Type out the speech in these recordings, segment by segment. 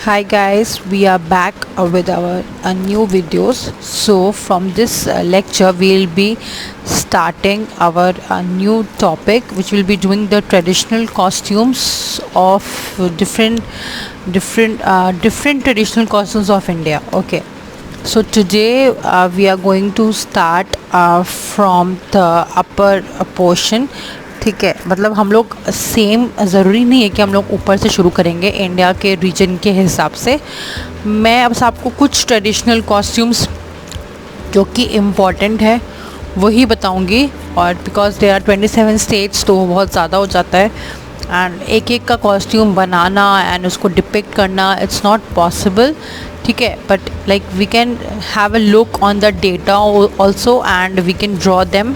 Hi guys, we are back with our new videos. So from this lecture we'll be starting our new topic, which will be doing the traditional costumes of different traditional costumes of India. Okay, so today we are going to start from the upper portion. ठीक है, मतलब हम लोग same ज़रूरी नहीं है कि हम लोग ऊपर से शुरू करेंगे इंडिया के रीजन के हिसाब से। मैं अब आपको कुछ ट्रेडिशनल कॉस्ट्यूम्स जो कि इम्पॉर्टेंट है वही बताऊंगी, और बिकॉज देर आर 27 स्टेट्स तो वो बहुत ज़्यादा हो जाता है, एंड एक एक का कॉस्ट्यूम बनाना एंड उसको डिपिक्ट करना इट्स नॉट पॉसिबल। ठीक है, but like we can have a look on the data also and we can draw them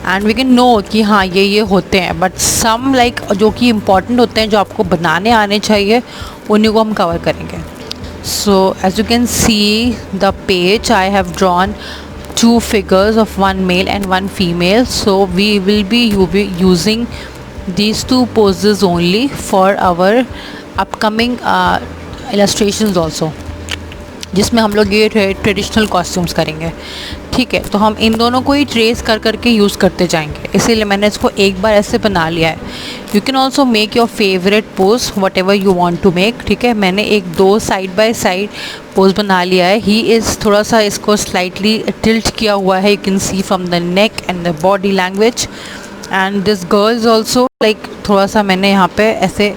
and we can know कि हाँ ये होते हैं, बट सम लाइक जो कि इम्पॉर्टेंट होते हैं जो आपको बनाने आने चाहिए उन्हीं को हम कवर करेंगे। So as you can see the page, I have drawn two figures of one male and one female, so we will be using these two poses only for our upcoming illustrations also, जिसमें हम लोग ये traditional costumes करेंगे। ठीक है, तो हम इन दोनों को ही ट्रेस कर करके यूज़ करते जाएंगे, इसीलिए मैंने इसको एक बार ऐसे बना लिया है। You can also make your favourite pose whatever you want to make. ठीक है, मैंने एक दो साइड बाय साइड पोज बना लिया है। ही इज़ थोड़ा सा इसको स्लाइटली टिल्ट किया हुआ है, you can C from the neck and the body language, and this girls also like थोड़ा सा मैंने यहाँ पे ऐसे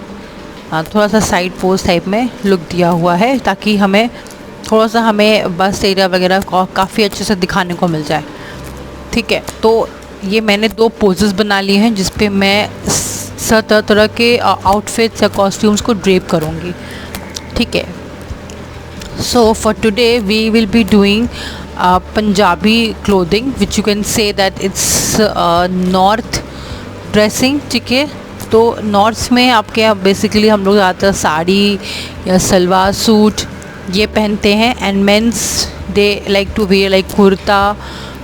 थोड़ा सा साइड पोज टाइप में लुक दिया हुआ है, ताकि हमें थोड़ा सा हमें बस एरिया वगैरह काफ़ी अच्छे से दिखाने को मिल जाए। ठीक है, तो ये मैंने दो पोजेस बना लिए हैं जिस पे मैं तरह तरह के आउटफिट्स या कॉस्ट्यूम्स को ड्रेप करूँगी। ठीक है, so for today we will be doing Punjabi clothing, which you can say that it's north dressing. ठीक है, तो नॉर्थ में आपके यहाँ बेसिकली हम लोग ज़्यादातर साड़ी या सलवार सूट ये पहनते हैं, and mens they like to wear like kurta,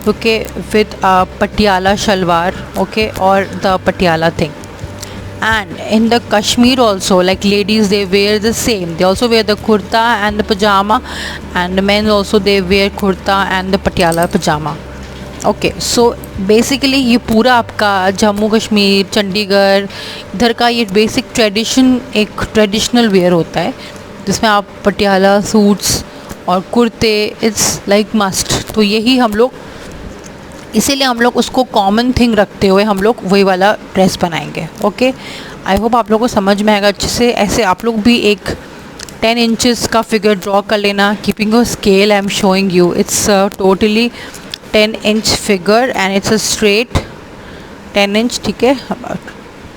okay, with Patiala salwar, okay, और the Patiala thing. And in the Kashmir also like ladies they wear the same, they also wear the kurta and the pajama, and men also they wear kurta and the Patiala pajama. Okay, so basically ये पूरा आपका जम्मू कश्मीर, चंडीगढ़ इधर का ये basic tradition, एक traditional wear होता है जिसमें आप पटियाला सूट्स और कुर्ते इट्स लाइक मस्ट। तो यही हम लोग, इसीलिए हम लोग उसको कॉमन थिंग रखते हुए हम लोग वही वाला ड्रेस बनाएंगे। ओके, आई होप आप लोगों को समझ में आएगा अच्छे से। ऐसे आप लोग भी एक 10 इंचेस का फिगर ड्रॉ कर लेना, keeping a scale. I am showing you it's totally 10 inch figure and it's a straight 10 inch. ठीक है,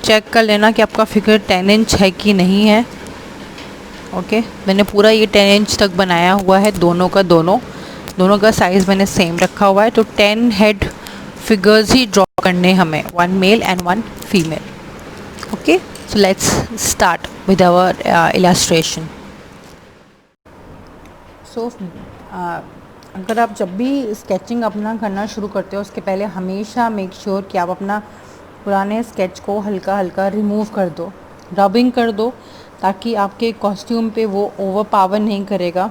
चेक कर लेना कि आपका फिगर 10 इंच है कि नहीं है। ओके, मैंने पूरा ये 10 इंच तक बनाया हुआ है, दोनों का साइज़ मैंने सेम रखा हुआ है। तो 10 हेड फिगर्स ही ड्रॉ करने हमें, one male and one female. Okay, so let's start with our illustration. So अगर आप जब भी स्केचिंग अपना करना शुरू करते हो उसके पहले हमेशा मेक श्योर कि आप अपना पुराने स्केच को हल्का हल्का रिमूव कर दो, रबिंग कर दो, ताकि आपके कॉस्ट्यूम पे वो ओवर पावर नहीं करेगा।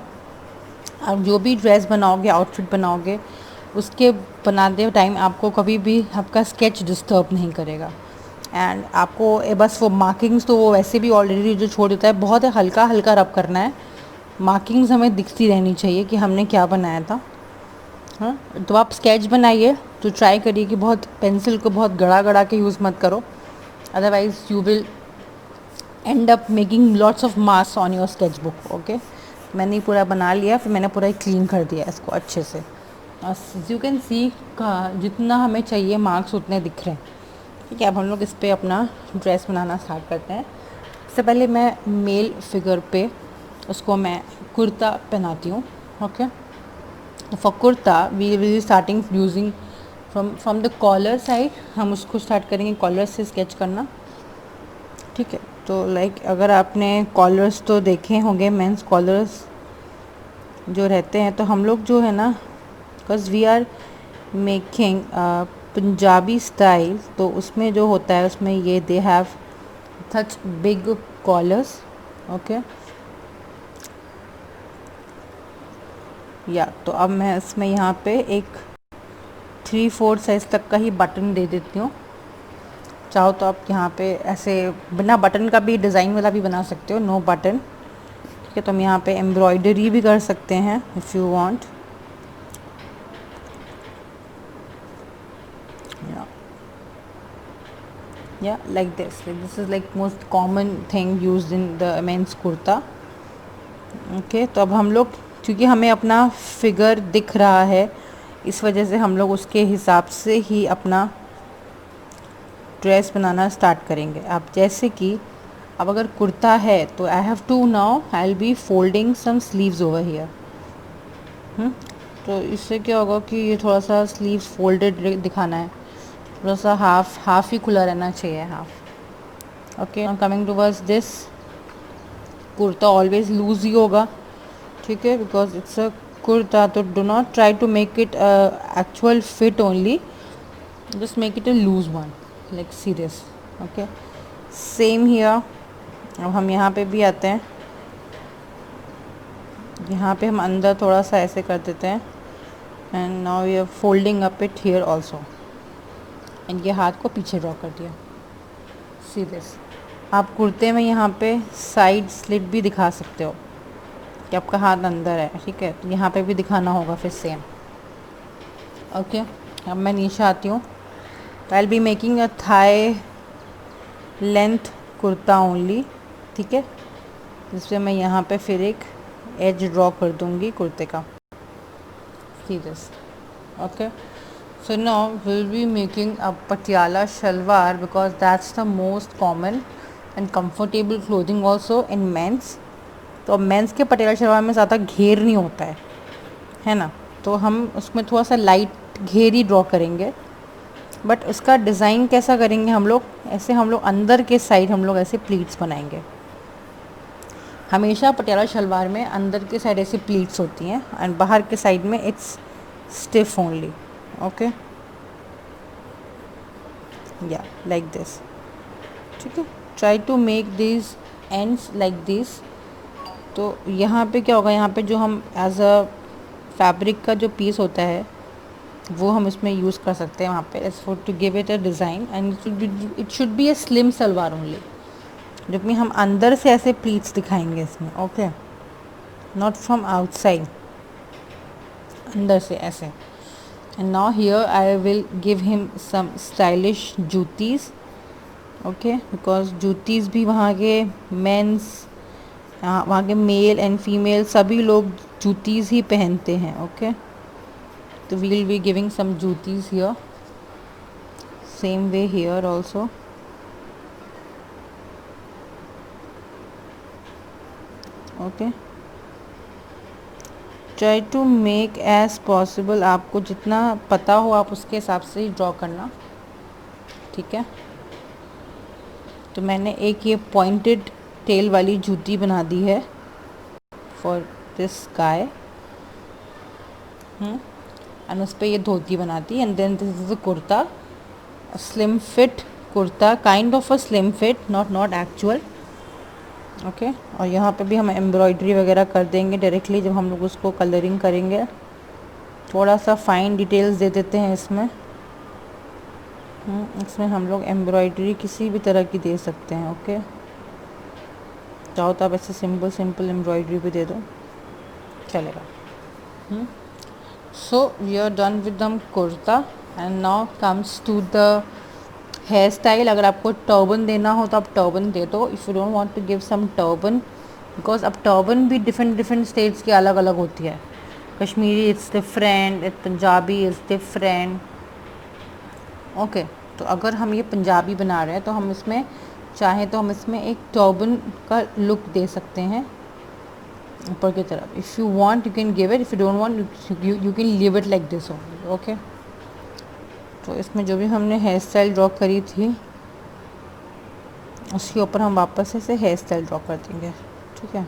आप जो भी ड्रेस बनाओगे, आउटफिट बनाओगे, उसके बनाते टाइम आपको कभी भी आपका स्केच डिस्टर्ब नहीं करेगा। एंड आपको बस वो मार्किंग्स तो वो वैसे भी ऑलरेडी जो छोड़ देता है, बहुत हल्का हल्का रब करना है। मार्किंग्स हमें दिखती रहनी चाहिए कि हमने क्या बनाया था। हाँ, तो आप स्केच बनाइए तो ट्राई करिए कि बहुत पेंसिल को बहुत गड़ा गड़ा के यूज़ मत करो, otherwise you will and up making lots of marks on your sketch book. Okay, मैंने पूरा बना लिया, फिर मैंने पूरा क्लीन कर दिया इसको अच्छे से। यू कैन सी जितना हमें चाहिए मार्क्स उतने दिख रहे हैं। ठीक है, अब हम लोग इस पर अपना ड्रेस बनाना स्टार्ट करते हैं। सबसे पहले मैं मेल फिगर पे उसको मैं कुर्ता पहनाती हूँ। Okay, for kurta we will starting using from the collar side, हम उसको स्टार्ट करेंगे कॉलर से स्केच करना। ठीक है, तो लाइक अगर आपने कॉलर्स तो देखे होंगे, मेंस कॉलर्स जो रहते हैं, तो हम लोग जो है ना, because we are making Punjabi style, तो उसमें जो होता है उसमें ये they have such big collars. Okay, या तो अब मैं इसमें यहाँ पे एक 3/4 साइज़ तक का ही बटन दे देती हूँ। चाहो तो आप यहाँ पे ऐसे बिना बटन का भी डिज़ाइन वाला भी बना सकते हो, नो बटन। ठीक है, तो हम यहाँ पे एम्ब्रॉयडरी भी कर सकते हैं if you want. Yeah, like this is like most common thing used in the men's kurta. Okay, तो अब हम लोग, क्योंकि हमें अपना फिगर दिख रहा है, इस वजह से हम लोग उसके हिसाब से ही अपना ड्रेस बनाना स्टार्ट करेंगे। अब जैसे कि अब अगर कुर्ता है तो I have to now I will be folding some sleeves over here. तो इससे क्या होगा कि ये थोड़ा सा स्लीव्स फोल्डेड दिखाना है, थोड़ा सा हाफ ही खुला रहना चाहिए, half. Okay, coming towards this, kurta always loose ही होगा, ठीक है, बिकॉज इट्स अ कुर्ता। तो do not try to make it actual fit only, just make it a loose one, like see this. Okay, same here. अब हम यहाँ पे भी आते हैं, यहाँ पे हम अंदर थोड़ा सा ऐसे कर देते हैं and now we are folding up it here also, and ये हाथ को पीछे ड्रॉ कर दिया, सी दिस। आप कुर्ते में यहाँ पे साइड स्लिट भी दिखा सकते हो कि आपका हाथ अंदर है, ठीक है, तो यहाँ पे भी दिखाना होगा फिर सेम। ओके, अब मैं नीचे आती हूँ, तो I will be making a thigh length kurta only, ठीक है, जिसमें मैं यहाँ पे फिर एक एज ड्रॉ कर दूँगी कुर्ते का, see this. Okay, so now we'll be making a patiala shalwar because that's the most common and comfortable clothing also in men's. तो अब मेंस के पटियाला शलवार में ज़्यादा घेर नहीं होता है ना, तो हम उसमें थोड़ा सा लाइट घेर ही ड्रॉ करेंगे, बट उसका डिज़ाइन कैसा करेंगे हम लोग, ऐसे हम लोग अंदर के साइड हम लोग ऐसे प्लीट्स बनाएंगे। हमेशा पटियाला शलवार में अंदर के साइड ऐसी प्लीट्स होती हैं एंड बाहर के साइड में इट्स स्टिफ ओनली। ओके, या लाइक दिस, ठीक है, try to make this ends like this. तो यहाँ पे क्या होगा, यहाँ पे जो हम एज अ फैब्रिक का जो पीस होता है वो हम इसमें यूज़ कर सकते हैं वहाँ पे, as for to give it a design, and it should be a slim salwar only, जब भी हम अंदर से ऐसे प्लीट्स दिखाएंगे इसमें। ओके, नॉट फ्रॉम आउटसाइड, अंदर से ऐसे। And now here I will give him some stylish juttis. Okay, because juttis भी वहाँ के मेंस, वहाँ के मेल एंड फीमेल सभी लोग जूतीज़ ही पहनते हैं। ओके, तो we will be giving some juttis here, same way here also. Okay, try to make as possible, आपको जितना पता हो आप उसके हिसाब से ही ड्रॉ करना, ठीक है। तो मैंने एक ये पॉइंटेड टेल वाली जूती बना दी है फॉर दिस गाय, एंड उस पर ये धोती बना दी, and then this is a kurta, slim fit kurta, kind of a slim fit, not actual. Okay, और यहाँ पे भी हम एम्ब्रॉयडरी वगैरह कर देंगे डायरेक्टली जब हम लोग उसको कलरिंग करेंगे, थोड़ा सा फाइन डिटेल्स दे देते हैं इसमें। इसमें हम लोग एम्ब्रॉयडरी किसी भी तरह की दे सकते हैं। ओके, चाहो तो आप ऐसे सिंपल एम्ब्रॉयडरी भी दे दो, चलेगा। So we are done with the kurta, and now comes to the hairstyle. अगर आपको टर्बन देना हो तो आप टर्बन दे दो, if you don't want to give some turban, because अब टर्बन भी डिफरेंट स्टेट्स की अलग अलग होती है। Kashmiri it's different, Punjabi is different. Okay, तो अगर हम ये पंजाबी बना रहे हैं तो हम इसमें चाहें तो हम इसमें एक टर्बन का लुक दे सकते हैं ऊपर की तरफ। If you want you can give it, if you don't want you can leave it like this only. Okay, तो इसमें जो भी हमने हेयर स्टाइल ड्रॉ करी थी उसके ऊपर हम वापस से हेयर स्टाइल ड्रॉ कर देंगे, ठीक है,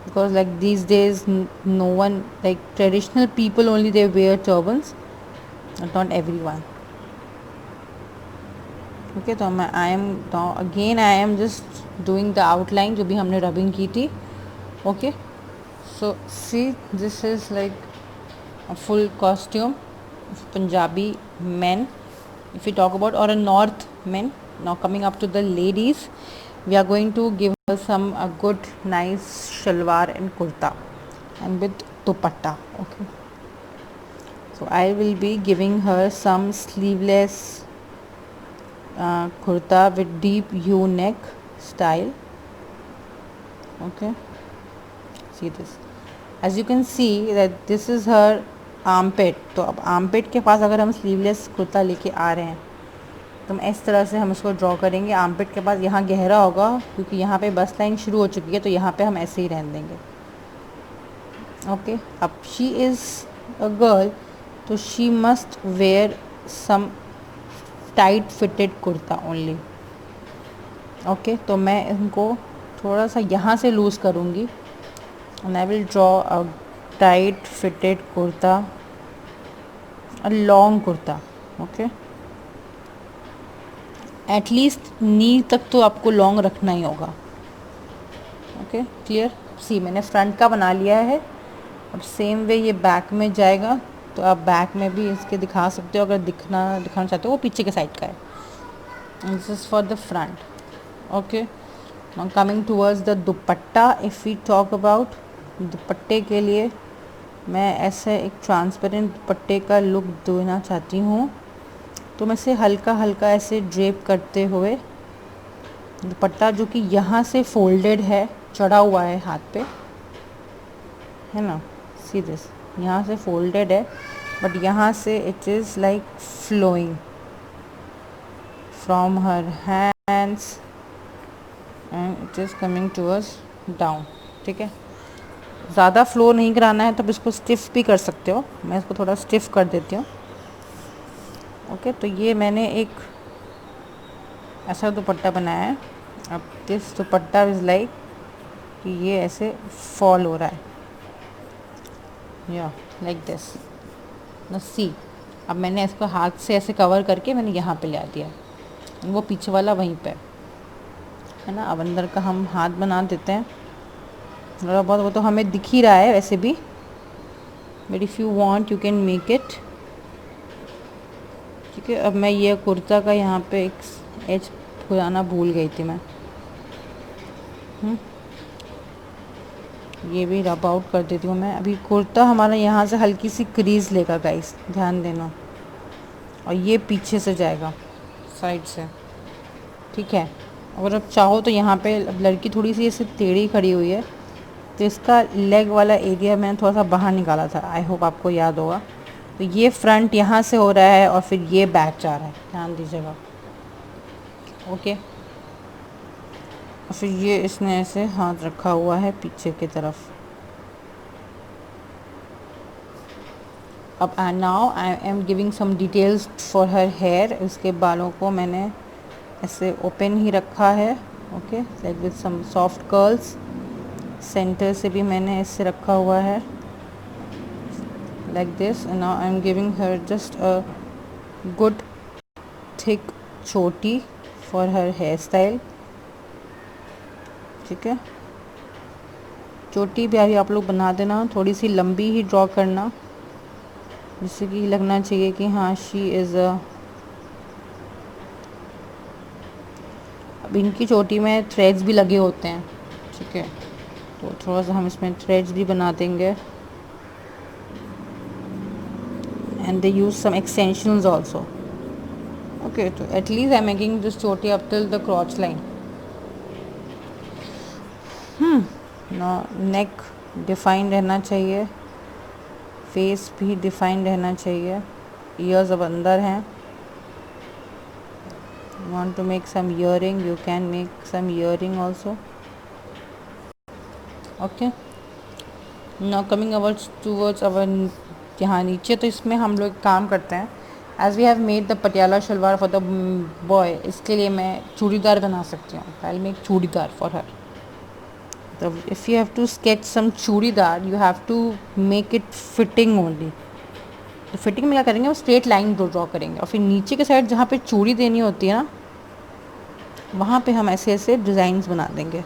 because like these days no one, like traditional people only they wear turbans, not everyone. Okay, तो मैं I am just doing the outline जो भी हमने रबिंग की थी। Okay, so see this is like a full costume of Punjabi men, if we talk about, or a north men. Now coming up to the ladies, we are going to give her some a good nice shalwar and kurta and with dupatta. Okay, so I will be giving her some sleeveless kurta with deep U neck style. Okay, see this, as you can see that this is her armpit. तो अब armpit के पास अगर हम sleeveless kurta लेके आ रहे हैं तो हम इस तरह से हम इसको ड्रॉ करेंगे। आर्मपिट के पास यहाँ गहरा होगा क्योंकि यहाँ पे बस लाइन शुरू हो चुकी है, तो यहाँ पे हम ऐसे ही रहने देंगे। ओके, अब शी इज़ अ गर्ल तो she must wear some tight fitted kurta only. Okay, तो मैं इनको थोड़ा सा यहाँ से लूज़ करूँगी and I will draw a tight fitted kurta, a long kurta. Okay, at least knee तक तो आपको लॉन्ग रखना ही होगा। Okay, clear. सी मैंने फ्रंट का बना लिया है, अब सेम वे ये बैक में जाएगा, तो आप बैक में भी इसके दिखा सकते हो अगर दिखाना चाहते हो। वो पीछे के साइड का है, this is for the front. Okay, now coming towards the dupatta, if we talk about दुपट्टे के लिए मैं ऐसे एक ट्रांसपेरेंट दुपट्टे का लुक देना चाहती हूँ, तो मैं इसे हल्का हल्का ऐसे ड्रेप करते हुए दुपट्टा जो कि यहाँ से फोल्डेड है, चढ़ा हुआ है हाथ पे, है ना, सी दिस, यहाँ से फोल्डेड है बट यहाँ से it is like flowing from her hands and it is coming towards down. ठीक है, ज़्यादा फ्लो नहीं कराना है तो आप इसको स्टिफ भी कर सकते हो, मैं इसको थोड़ा स्टिफ कर देती हूँ। ओके, तो ये मैंने एक ऐसा दुपट्टा बनाया है। अब दिस दुपट्टा इज़ लाइक कि ये ऐसे फॉल हो रहा है, या लाइक दिस न, सी। अब मैंने इसको हाथ से ऐसे कवर करके मैंने यहाँ पे ला दिया, वो पीछे वाला वहीं पे है ना। अब अंदर का हम हाथ बना देते हैं थोड़ा बहुत, वो तो हमें दिख ही रहा है वैसे भी, but if you want you can make it. ठीक है, अब मैं ये कुर्ता का यहाँ पे एक एज खुलाना भूल गई थी मैं, ये भी रब आउट कर देती हूँ मैं। अभी कुर्ता हमारा यहाँ से हल्की सी क्रीज़ लेगा गाइस, ध्यान देना, और ये पीछे से जाएगा साइड से। ठीक है, अगर आप चाहो तो यहाँ पे लड़की थोड़ी सी ऐसे टेढ़ी खड़ी हुई है, तो इसका लेग वाला एरिया मैंने थोड़ा सा बाहर निकाला था, आई होप आपको याद होगा। तो ये फ्रंट यहाँ से हो रहा है और फिर ये बैक जा रहा है, ध्यान दीजिएगा। ओके, और फिर ये इसने ऐसे हाथ रखा हुआ है पीछे की तरफ। अब now I am giving some details for her hair. उसके बालों को मैंने ऐसे ओपन ही रखा है, okay, like with some soft curls. Centre से भी मैंने ऐसे रखा हुआ है like this, and now I'm giving her just a good thick choti for her hairstyle। ठीक है, चोटी भी अभी आप लोग बना देना, थोड़ी सी लंबी ही ड्रॉ करना, जिससे कि लगना चाहिए कि हाँ शी इज़ अ। अब इनकी चोटी में थ्रेड्स भी लगे होते हैं, ठीक है, तो थोड़ा सा हम इसमें थ्रेड्स भी बना देंगे, and they use some extensions also। okay, so at least I'm making this choti up till the crotch line। now neck defined रहना चाहिए, फेस भी डिफाइंड रहना चाहिए, ईयर्स अब अंदर हैं। want to make some earring, you can make some earring also। okay, now coming towards our यहाँ नीचे, तो इसमें हम लोग काम करते हैं as we have made the Patiala salwar for the boy, इसके लिए मैं चूड़ीदार बना सकती हूँ। I make churidar for her. तो if you have to sketch some churidar you have to make it fitting only. तो फिटिंग में क्या करेंगे, वो स्ट्रेट लाइन ड्रॉ करेंगे, और फिर नीचे के साइड जहाँ पे चूड़ी देनी होती है ना, वहाँ पे हम ऐसे ऐसे डिज़ाइंस बना देंगे,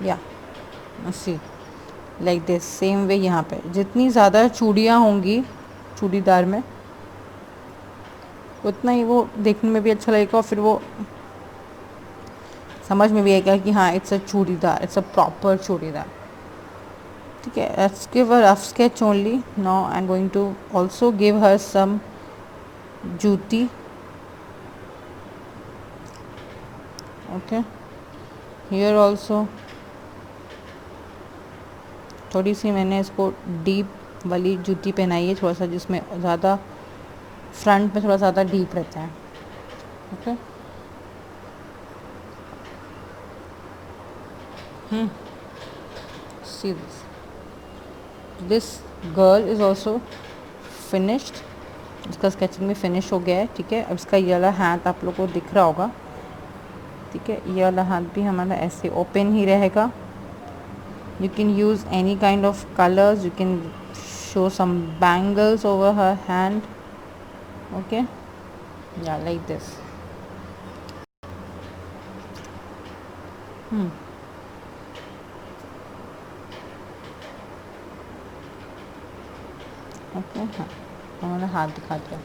yeah see. Like this. Same way यहाँ पे जितनी ज़्यादा चूड़ियाँ होंगी चूड़ीदार में उतना ही वो देखने में भी अच्छा लगेगा और फिर वो समझ में भी आएगा कि हाँ it's a churidar, it's a proper churidar. ठीक है, let's give a rough sketch only. Now I am going to also give her some jutti. Okay, here also थोड़ी सी मैंने इसको डीप वाली जूती पहनाई है, थोड़ा सा जिसमें ज़्यादा फ्रंट में थोड़ा ज़्यादा डीप रहता है। Okay, see this girl is also finished. इसका स्केचिंग भी फिनिश हो गया है। ठीक है, अब इसका ये वाला हाथ आप लोग को दिख रहा होगा। ठीक है, ये वाला हाथ भी हमारा ऐसे ओपन ही रहेगा। You can use any kind of colors. You can show some bangles over her hand. Okay, yeah, like this. Okay, हाँ हमारा हाथ दिखा दिया।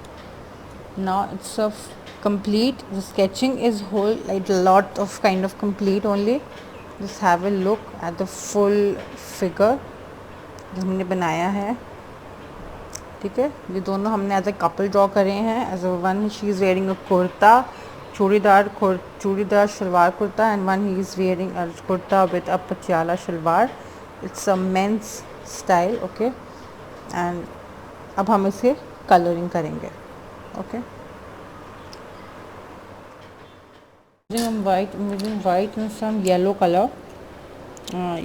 Now it's a complete. The sketching is whole like a lot of kind of complete only. Just have a look at the full figure जो हमने बनाया है। ठीक है, ये दोनों हमने एज ए कपल ड्रॉ करे हैं। As a one she is wearing a kurta, churidar salwar kurta, and one he is wearing a kurta with a Patiala salwar. It's a men's style. Okay, and अब हम इसे कलरिंग करेंगे। Okay, using white and some yellow color.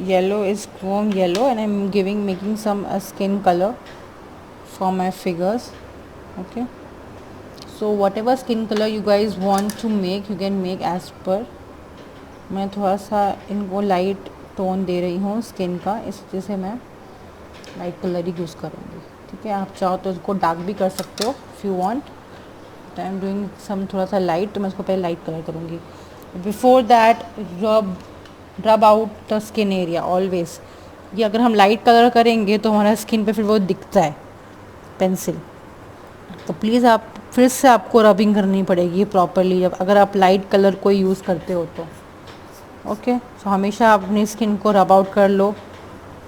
Yellow is chrome yellow, and I'm making some skin color for my figures. Okay, so whatever skin color you guys want to make, you can make as per. मैं थोड़ा सा इनको light tone दे रही हूँ skin का, इस वजह से मैं लाइट कलर ही यूज़ करूँगी। ठीक है, आप चाहो तो इसको डार्क भी कर सकते हो if you want. I am doing some थोड़ा सा लाइट, तो मैं इसको पहले लाइट कलर करूँगी। Before that rub out the skin area always. ये अगर हम लाइट कलर करेंगे तो हमारा स्किन पे फिर वो दिखता है पेंसिल, तो प्लीज़ आप फिर से आपको रबिंग करनी पड़ेगी प्रॉपरली जब अगर आप लाइट कलर को यूज़ करते हो तो। ओके, सो हमेशा आप अपनी स्किन को रब आउट कर लो,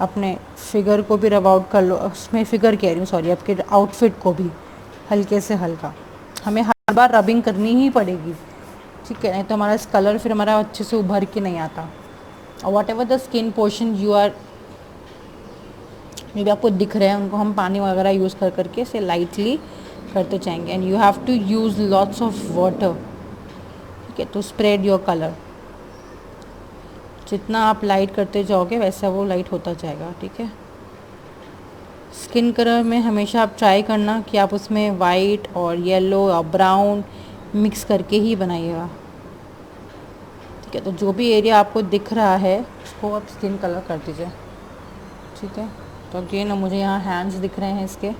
अपने फिगर को भी रब आउट कर लो। उसमें फिगर कह रही हूँ, सॉरी, आपके आउटफिट को भी हल्के से हल्का। हमें हर बार रबिंग करनी ही पड़ेगी। ठीक है, नहीं तो हमारा कलर फिर हमारा अच्छे से उभर के नहीं आता। और whatever the skin portion you are मे भी आपको दिख रहे हैं, उनको हम पानी वगैरह यूज़ कर करके इसे लाइटली करते जाएंगे। And you have to use lots of water. ठीक है, टू स्प्रेड योर कलर। जितना आप लाइट करते जाओगे वैसा वो लाइट होता जाएगा। ठीक है, स्किन कलर में हमेशा आप ट्राई करना कि आप उसमें वाइट और येलो और ब्राउन मिक्स करके ही बनाइएगा। ठीक है, तो जो भी एरिया आपको दिख रहा है उसको आप स्किन कलर कर दीजिए। ठीक है, तो अगेन मुझे यहाँ हैंड्स दिख रहे हैं इसके,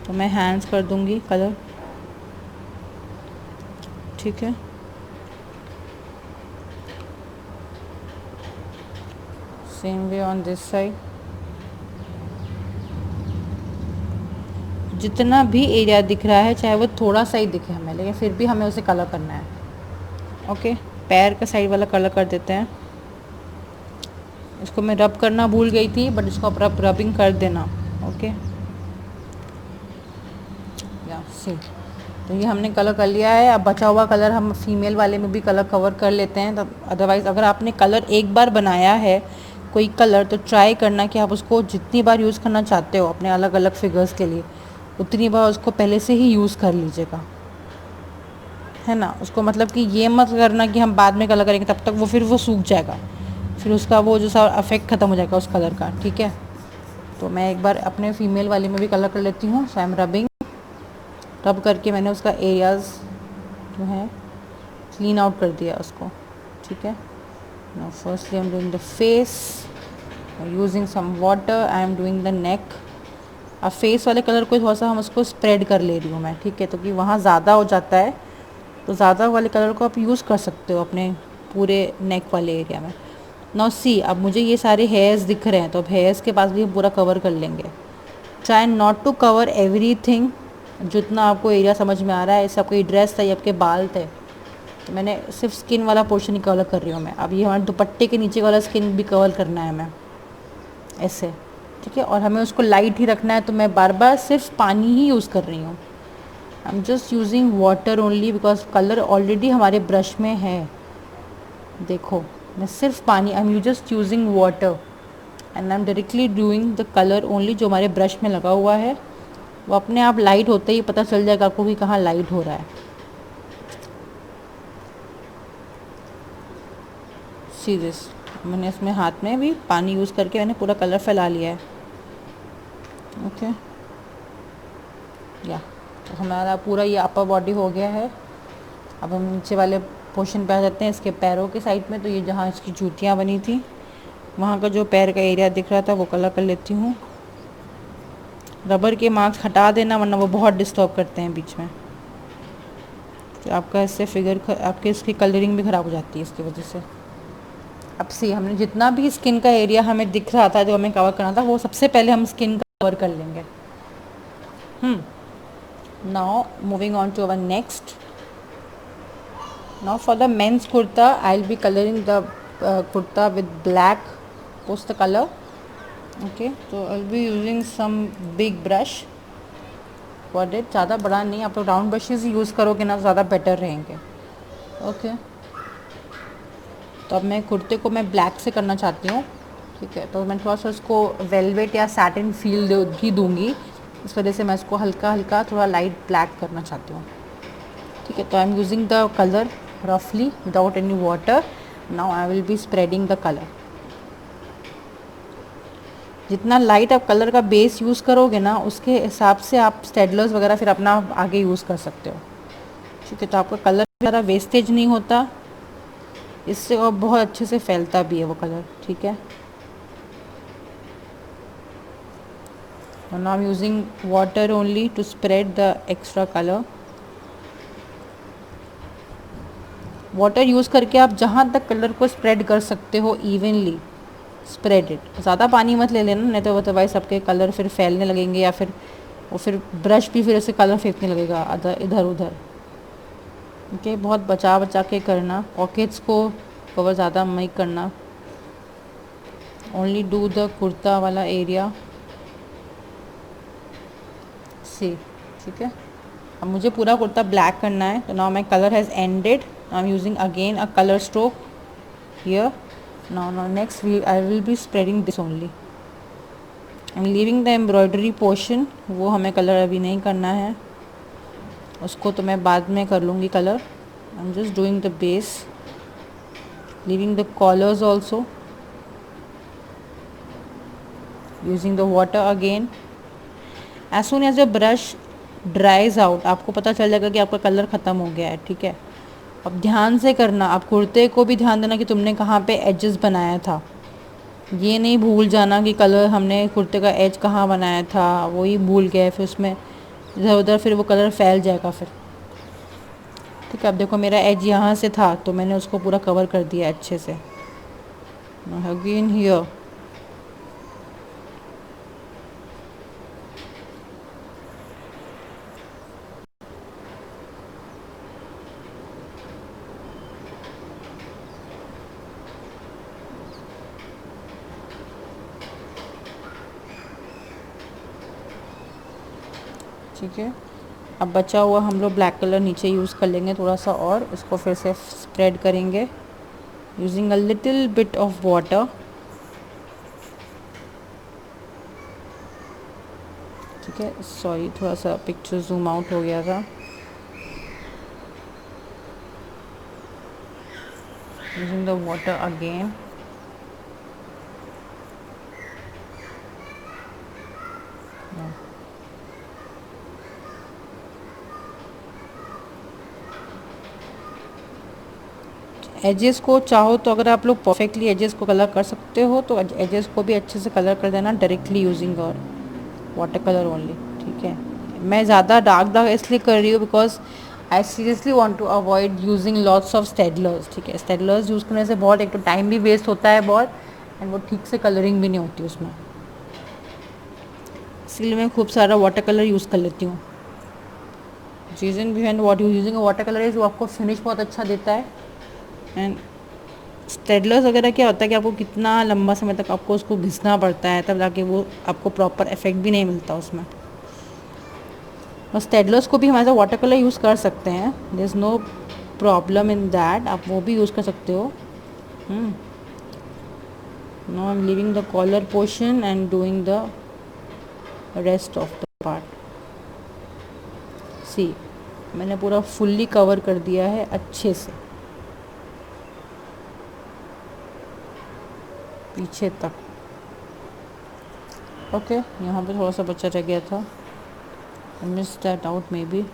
तो मैं हैंड्स कर दूँगी कलर। ठीक है, same way on this side. जितना भी एरिया दिख रहा है चाहे वो थोड़ा सा ही दिखे हमें, लेकिन फिर भी हमें उसे कलर करना है। ओके, पैर का साइड वाला कलर कर देते हैं। इसको मैं रब करना भूल गई थी, बट इसको आप रबिंग कर देना। ओके, या सी, तो ये हमने कलर कर लिया है। अब बचा हुआ कलर हम फीमेल वाले में भी कलर कवर कर लेते हैं। तब अदरवाइज़ अगर आपने कलर एक बार बनाया है कोई कलर, तो ट्राई करना कि आप उसको जितनी बार यूज़ करना चाहते हो अपने अलग अलग फिगर्स के लिए, उतनी बार उसको पहले से ही यूज़ कर लीजिएगा, है ना। उसको मतलब कि ये मत करना कि हम बाद में कलर करेंगे, तब तक वो फिर वो सूख जाएगा, फिर उसका वो जो सा अफेक्ट ख़त्म हो जाएगा उस कलर का। ठीक है, तो मैं एक बार अपने फीमेल वाले में भी कलर कर लेती हूँ। सो आई एम रब करके मैंने उसका एरियाज़ जो है क्लीन आउट कर दिया उसको। ठीक है, now firstly I am doing the face using some water. I am doing the neck. अब फेस वाले कलर को थोड़ा सा हम उसको स्प्रेड कर ले रही हूँ मैं। ठीक है, तो कि वहाँ ज़्यादा हो जाता है, तो ज़्यादा वाले कलर को आप यूज़ कर सकते हो अपने पूरे नेक वाले एरिया में। नाउ सी, अब मुझे ये सारे हेयर्स दिख रहे हैं, तो अब हेयर्स के पास भी हम पूरा कवर कर लेंगे। Try not to cover everything, जितना आपको एरिया समझ में आ रहा है। ऐसे आपको ये ड्रेस था, ये आपके बाल थे, तो मैंने सिर्फ स्किन वाला पोर्शन ही कवर कर रही हूँ मैं। अब ये हमारे दुपट्टे के नीचे वाला स्किन भी कवर करना है मैं, ऐसे, ठीक है। और हमें उसको लाइट ही रखना है, तो मैं बार बार सिर्फ पानी ही यूज़ कर रही हूँ। आई am just using water only because colour already हमारे ब्रश में है। देखो, मैं सिर्फ पानी, आई am just using water and I am directly doing the colour only. जो हमारे ब्रश में लगा हुआ है वो अपने आप लाइट होते ही पता चल जाएगा आपको कि कहाँ लाइट हो रहा है। सी दिस, मैंने इसमें हाथ में भी पानी यूज़ करके मैंने पूरा कलर फैला लिया है। ओके या, तो हमारा पूरा ये अपर बॉडी हो गया है। अब हम नीचे वाले पोर्शन पे आ जाते हैं, इसके पैरों के साइड में। तो ये जहाँ इसकी जूतियाँ बनी थी, वहाँ का जो पैर का एरिया दिख रहा था वो कलर कर लेती हूँ। रबर के मार्क्स हटा देना, वरना वो बहुत डिस्टर्ब करते हैं बीच में, तो आपका इससे फिगर आपके इसकी कलरिंग भी ख़राब हो जाती है इसकी वजह से। अब सी, हमने जितना भी स्किन का एरिया हमें दिख रहा था जो हमें कवर करना था, वो सबसे पहले हम स्किन कवर कर लेंगे। Now moving on to our next. Now for the men's kurta I will be colouring the kurta with black post the colour. Okay, तो I will be using some big brush for it. ज़्यादा बड़ा नहीं, आप लोग round brushes ही use करोगे ना, ज़्यादा better रहेंगे। ओके, तो अब मैं कुर्ते को मैं ब्लैक से करना चाहती हूँ, ठीक है। तो मैं थोड़ा सा उसको वेलवेट या सैटिन फील भी दूंगी, इस वजह से मैं इसको हल्का हल्का थोड़ा लाइट ब्लैक करना चाहती हूँ, ठीक है। तो I am using the colour रफली without any water. Now I will be spreading the colour. जितना लाइट आप कलर का बेस यूज़ करोगे ना, उसके हिसाब से आप स्टेडलर्स वगैरह फिर अपना आगे यूज़ कर सकते हो, ठीक है। तो आपका कलर ज़्यादा वेस्टेज नहीं होता इससे, और बहुत अच्छे से फैलता भी है वो कलर, ठीक है। now I'm using water only to spread the extra color। Water use करके आप जहाँ तक कलर को स्प्रेड कर सकते हो इवनली स्प्रेड इट। ज़्यादा पानी मत ले लेना, नहीं तो अदरवाइज सबके कलर फिर फैलने लगेंगे, या फिर ब्रश भी फिर ऐसे कलर फेंकने लगेगा इधर उधर। ओके, बहुत बचा बचा के करना, पॉकेट्स को कवर ज़्यादा मत करना। ओनली डू द कुर्ता वाला एरिया से, ठीक है। अब मुझे पूरा कुर्ता ब्लैक करना है, तो now my colour has ended. I am using again a colour stroke here. Now next I will be spreading this only and leaving the embroidery portion. वो हमें कलर अभी नहीं करना है, उसको तो मैं बाद में कर लूँगी colour. I am just doing the base, leaving the collars also, using the water again. As soon as your brush dries out, आपको पता चल जाएगा कि आपका कलर ख़त्म हो गया है, ठीक है। अब ध्यान से करना, आप कुर्ते को भी ध्यान देना कि तुमने कहाँ पे एजेस बनाया था। ये नहीं भूल जाना कि कलर हमने कुर्ते का एज कहाँ बनाया था, वही भूल गए, फिर उसमें इधर उधर फिर वो कलर फैल जाएगा फिर, ठीक है। अब देखो मेरा एज यहाँ से था, तो मैंने उसको पूरा कवर कर दिया अच्छे से। अगेन हियर, ठीक है। अब बचा हुआ हम लोग ब्लैक कलर नीचे यूज़ कर लेंगे थोड़ा सा, और इसको फिर से स्प्रेड करेंगे using a little bit of water, ठीक है। सॉरी, थोड़ा सा पिक्चर जूम आउट हो गया था। Using the water again, edges को चाहो तो अगर आप लोग परफेक्टली एजेस को कलर कर सकते हो तो एजेस को भी अच्छे से कलर कर देना डायरेक्टली यूजिंग और वाटर कलर ओनली, ठीक है। मैं ज़्यादा डार्क इसलिए कर रही हूँ because I seriously want to avoid using lots of Staedtlers, ठीक है। स्टेडलर्स यूज़ करने से बहुत, एक तो टाइम भी वेस्ट होता है बहुत, एंड वो ठीक से कलरिंग भी नहीं होती उसमें, इसलिए मैं खूब सारा वाटर कलर यूज़ कर लेती हूँ। Reason behind what you using water colour is वो आपको फिनिश बहुत अच्छा देता है। एंड स्टेडलर्स वगैरह क्या होता है कि आपको कितना लंबा समय तक आपको उसको घिसना पड़ता है, तब जाके वो आपको प्रॉपर इफेक्ट भी नहीं मिलता उसमें। और स्टेडलर्स को भी हमारे साथ वाटर कलर यूज़ कर सकते हैं, there is no problem in that, आप वो भी यूज़ कर सकते हो। Now I am leaving the collar portion and doing the rest of the part. See, मैंने पूरा फुल्ली कवर कर दिया है अच्छे से पीछे तक। ओके, यहाँ पे थोड़ा सा बच्चा रह गया था, miss that out may be.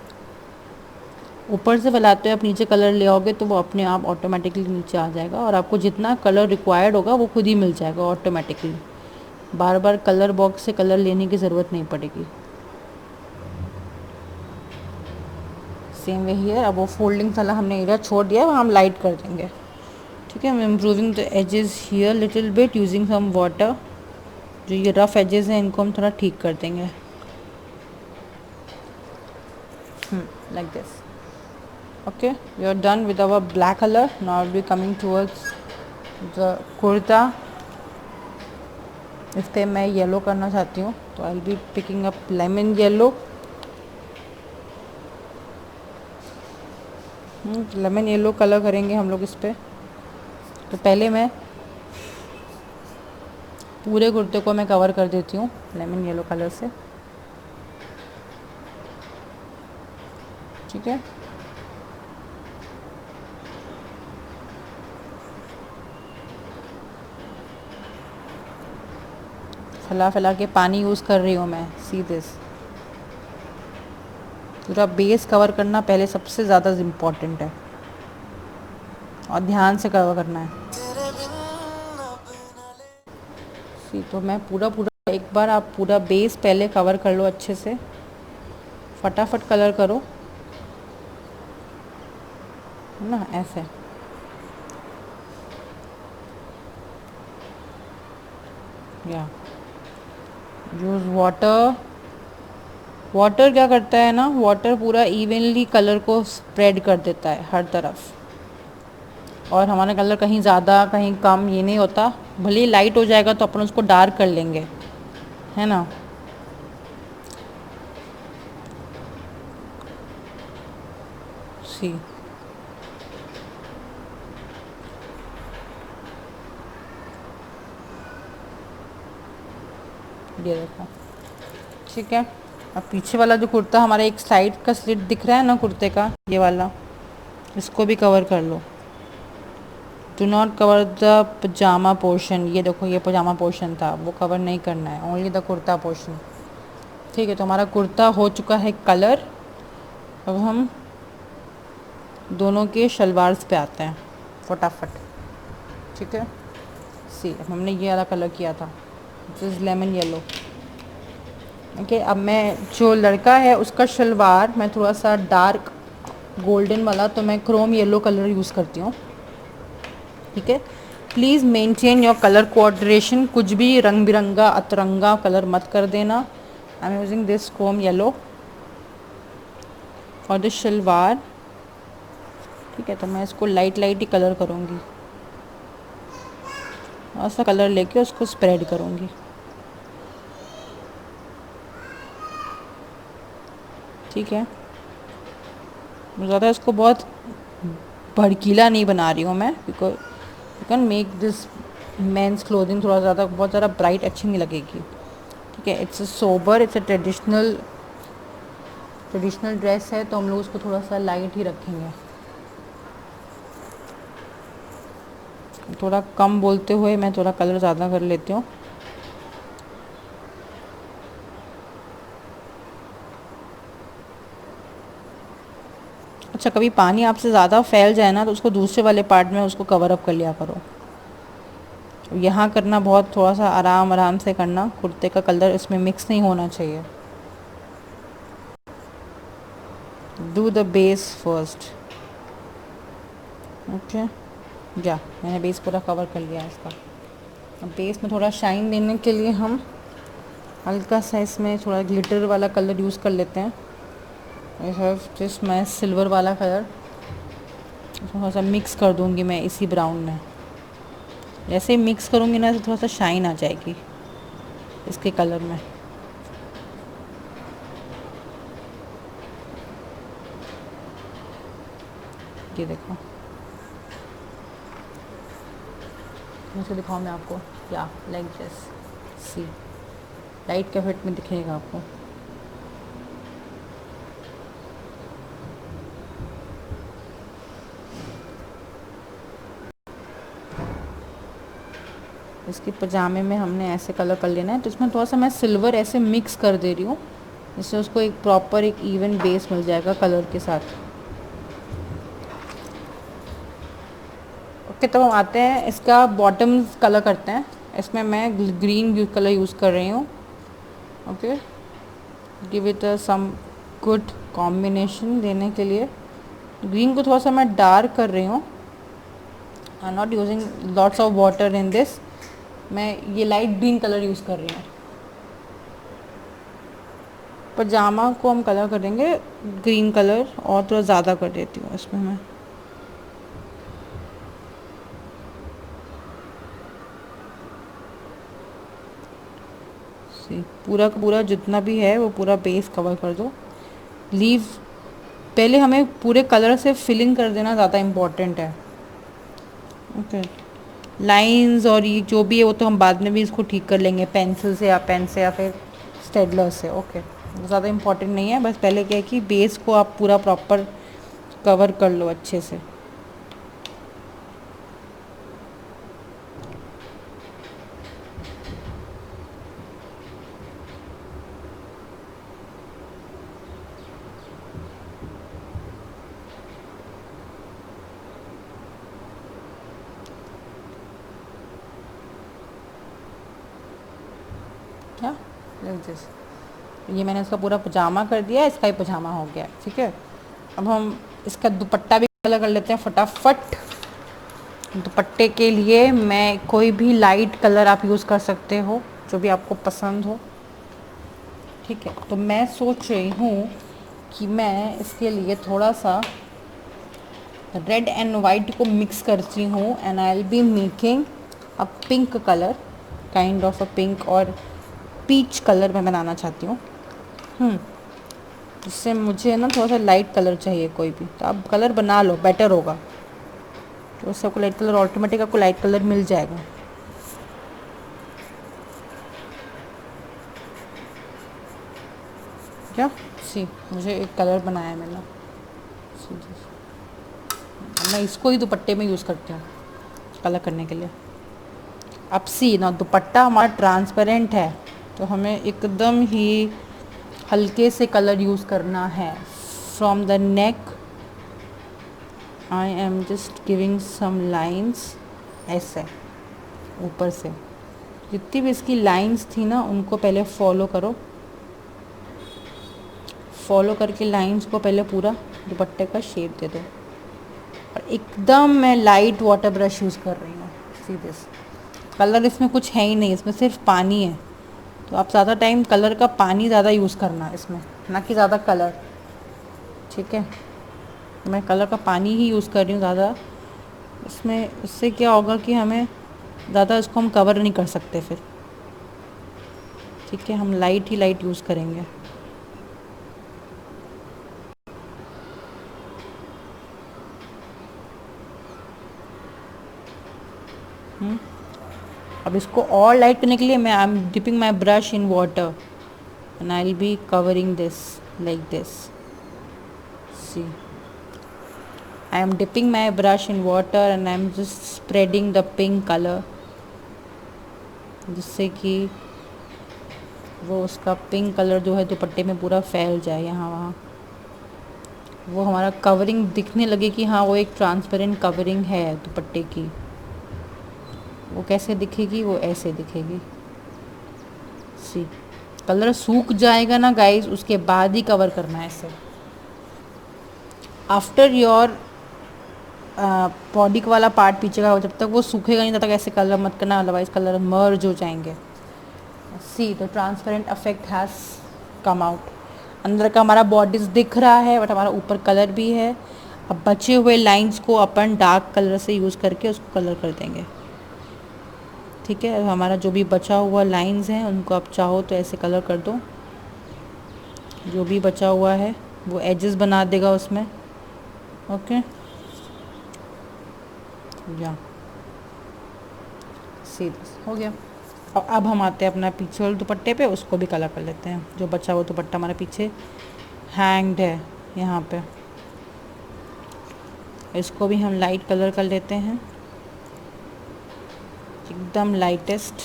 ऊपर से फैलाते हुए आप नीचे कलर ले आओगे तो वो अपने आप ऑटोमेटिकली नीचे आ जाएगा, और आपको जितना कलर रिक्वायर्ड होगा वो खुद ही मिल जाएगा ऑटोमेटिकली। बार बार कलर बॉक्स से कलर लेने की ज़रूरत नहीं पड़ेगी। सेम वे हियर, अब वो फोल्डिंग वाला हमने एरिया छोड़ दिया है, वहाँ हम लाइट कर देंगे, ठीक है। I am improving the edges here little bit using some water. जो ये रफ एजेस हैं इनको हम थोड़ा ठीक कर देंगे, like this. okay, we are done with our black color. Now I'll be coming towards the kurta. इस पे मैं येलो करना चाहती हूँ, तो I'll be picking up lemon yellow. Lemon yellow colour करेंगे हम लोग इस पे। तो पहले मैं पूरे कुर्ते को मैं कवर कर देती हूँ लेमन येलो कलर से, ठीक है। फैला फैला के पानी यूज़ कर रही हूँ मैं, सी दिस। पूरा बेस कवर करना पहले सबसे ज़्यादा इम्पॉर्टेंट है, और ध्यान से कवर करना है। सी, तो मैं पूरा पूरा एक बार, आप पूरा बेस पहले कवर कर लो अच्छे से, फटाफट कलर करो, है ना, ऐसे। या यूज़ वाटर। वाटर क्या करता है ना, वाटर पूरा इवनली कलर को स्प्रेड कर देता है हर तरफ, और हमारा कलर कहीं ज़्यादा कहीं कम ये नहीं होता। भले ही लाइट हो जाएगा तो अपन उसको डार्क कर लेंगे, है ना। सी, ये देखो, ठीक है। अब पीछे वाला जो कुर्ता हमारा एक साइड का स्लिट दिख रहा है ना कुर्ते का, ये वाला, इसको भी कवर कर लो। Do not cover the pyjama portion. ये देखो, ये पजामा पोर्शन था, वो कवर नहीं करना है, ओनली द कुर्ता पोर्शन, ठीक है। तो हमारा कुर्ता हो चुका है कलर। अब हम दोनों के शलवार्स पे आते हैं फटाफट, ठीक है। सी, अब हमने ये वाला कलर किया था, this is lemon yellow, okay. अब मैं, जो लड़का है उसका शलवार मैं थोड़ा सा डार्क गोल्डन वाला, तो मैं क्रोम येलो कलर यूज़ करती हूँ, ठीक है। Please maintain your colour coordination, कुछ भी रंग बिरंगा अतरंगा कलर मत कर देना। I am using this chrome yellow for the salwar, ठीक है। तो मैं इसको लाइट लाइट ही कलर करूँगी, ऐसा कलर लेके उसको स्प्रेड करूँगी, ठीक है। ज़्यादा इसको बहुत भड़कीला नहीं बना रही हूँ मैं, because you can make this men's clothing थोड़ा ज़्यादा, बहुत ज़्यादा ब्राइट अच्छी नहीं लगेगी, ठीक है। It's a sober, it's a traditional dress है, तो हम लोग उसको थोड़ा सा लाइट ही रखेंगे। थोड़ा कम बोलते हुए मैं थोड़ा कलर ज़्यादा कर लेती हूँ। अच्छा, कभी पानी आपसे ज़्यादा फैल जाए ना, तो उसको दूसरे वाले पार्ट में उसको कवर अप कर लिया करो। यहाँ करना बहुत थोड़ा सा आराम आराम से करना, कुर्ते का कलर इसमें मिक्स नहीं होना चाहिए, do the base first. Okay, या मैंने बेस पूरा कवर कर लिया है इसका। अब बेस में थोड़ा शाइन देने के लिए हम हल्का सा इसमें थोड़ा ग्लिटर वाला कलर यूज़ कर लेते हैं। I have this my silver वाला कलर, थोड़ा सा मिक्स कर दूँगी मैं इसी ब्राउन में। जैसे ही मिक्स करूँगी ना तो थोड़ा सा शाइन आ जाएगी इसके कलर में। ये देखो, मुझे दिखाऊँ मैं आपको, या लाइक दिस, सी लाइट के फिट में दिखेगा आपको। इसके पजामे में हमने ऐसे कलर कर लेना है, तो इसमें थोड़ा सा मैं सिल्वर ऐसे मिक्स कर दे रही हूँ, इससे उसको एक प्रॉपर एक इवन बेस मिल जाएगा कलर के साथ। ओके, तो हम आते हैं इसका बॉटम कलर करते हैं। इसमें मैं ग्रीन कलर यूज़ कर रही हूँ। Okay, give it some good combination देने के लिए। ग्रीन को थोड़ा सा मैं डार्क कर रही हूँ। I not using lots of water in this. मैं ये लाइट ग्रीन कलर यूज़ कर रही हूँ। पजामा को हम कलर करेंगे ग्रीन कलर, और थोड़ा ज़्यादा कर देती हूँ इसमें मैं। पूरा का पूरा जितना भी है वो पूरा बेस कवर कर दो। लीव, पहले हमें पूरे कलर से फिलिंग कर देना ज़्यादा इम्पॉर्टेंट है। ओके, लाइंस और ये जो भी है वो तो हम बाद में भी इसको ठीक कर लेंगे, पेंसिल से या पेन से या फिर स्टेडलर से। ओके, ज़्यादा इम्पॉर्टेंट नहीं है, बस पहले क्या है कि बेस को आप पूरा प्रॉपर कवर कर लो अच्छे से। क्या लाइक दिस, ये मैंने इसका पूरा पजामा कर दिया, इसका ही पजामा हो गया। ठीक है, अब हम इसका दुपट्टा भी कलर कर लेते हैं फटाफट। दुपट्टे के लिए मैं कोई भी लाइट कलर आप यूज़ कर सकते हो, जो भी आपको पसंद हो। ठीक है, तो मैं सोच रही हूँ कि मैं इसके लिए थोड़ा सा रेड एंड वाइट को मिक्स करती हूँ, and I will be making a pink colour, kind of a pink और पीच कलर मैं बनाना चाहती हूँ। जिससे मुझे ना थोड़ा सा लाइट कलर चाहिए कोई भी, तो आप कलर बना लो, बेटर होगा। तो उससे आपको लाइट कलर, ऑटोमेटिक आपको लाइट कलर मिल जाएगा। क्या सी, मुझे एक कलर बनाया है मैंने, मैं इसको ही दुपट्टे में यूज़ करती हूँ कलर करने के लिए। अब सी ना, दुपट्टा हमारा ट्रांसपेरेंट है, तो हमें एकदम ही हल्के से कलर यूज़ करना है। From the neck I am just giving some lines, ऐसे ऊपर से जितनी भी इसकी लाइंस थी ना उनको पहले फॉलो करो। फॉलो करके लाइंस को पहले पूरा दुपट्टे का शेप दे दो। और एकदम मैं लाइट वाटर ब्रश यूज़ कर रही हूँ। सी दिस, कलर इसमें कुछ है ही नहीं, इसमें सिर्फ पानी है। तो आप ज़्यादा टाइम कलर का पानी ज़्यादा यूज़ करना है इसमें, ना कि ज़्यादा कलर। ठीक है, मैं कलर का पानी ही यूज़ कर रही हूँ ज़्यादा इसमें। इससे क्या होगा कि हमें ज़्यादा इसको हम कवर नहीं कर सकते फिर। ठीक है, हम लाइट ही लाइट यूज़ करेंगे। अब इसको और लाइट करने के लिए मैं I am dipping my brush in water and I will be covering this like this. See, I am dipping my brush in water and I am just spreading the pink color, जिससे कि वो उसका pink colour जो है दुपट्टे में पूरा फैल जाए यहाँ वहाँ। वो हमारा कवरिंग दिखने लगे कि हाँ वो एक ट्रांसपेरेंट कवरिंग है दुपट्टे की। वो कैसे दिखेगी, वो ऐसे दिखेगी। सी, कलर सूख जाएगा ना गाइस, उसके बाद ही कवर करना है इसे। आफ्टर योर बॉडी का वाला पार्ट पीछे का, जब तक वो सूखेगा नहीं तब तक ऐसे कलर मत करना, अदरवाइज कलर मर्ज हो जाएंगे। See the transparent effect has come out. अंदर का हमारा बॉडीज दिख रहा है बट हमारा ऊपर कलर भी है। अब बचे हुए लाइंस को अपन डार्क कलर से यूज़ करके उसको कलर कर देंगे। ठीक है, हमारा जो भी बचा हुआ लाइंस हैं उनको आप चाहो तो ऐसे कलर कर दो, जो भी बचा हुआ है वो एजेस बना देगा उसमें। ओके, या सीधा हो गया। अब हम आते हैं अपना पीछे वाले दुपट्टे पे, उसको भी कलर कर लेते हैं। जो बचा हुआ दुपट्टा हमारा पीछे हैंग्ड है यहाँ पे, इसको भी हम लाइट कलर कर लेते हैं, एकदम लाइटेस्ट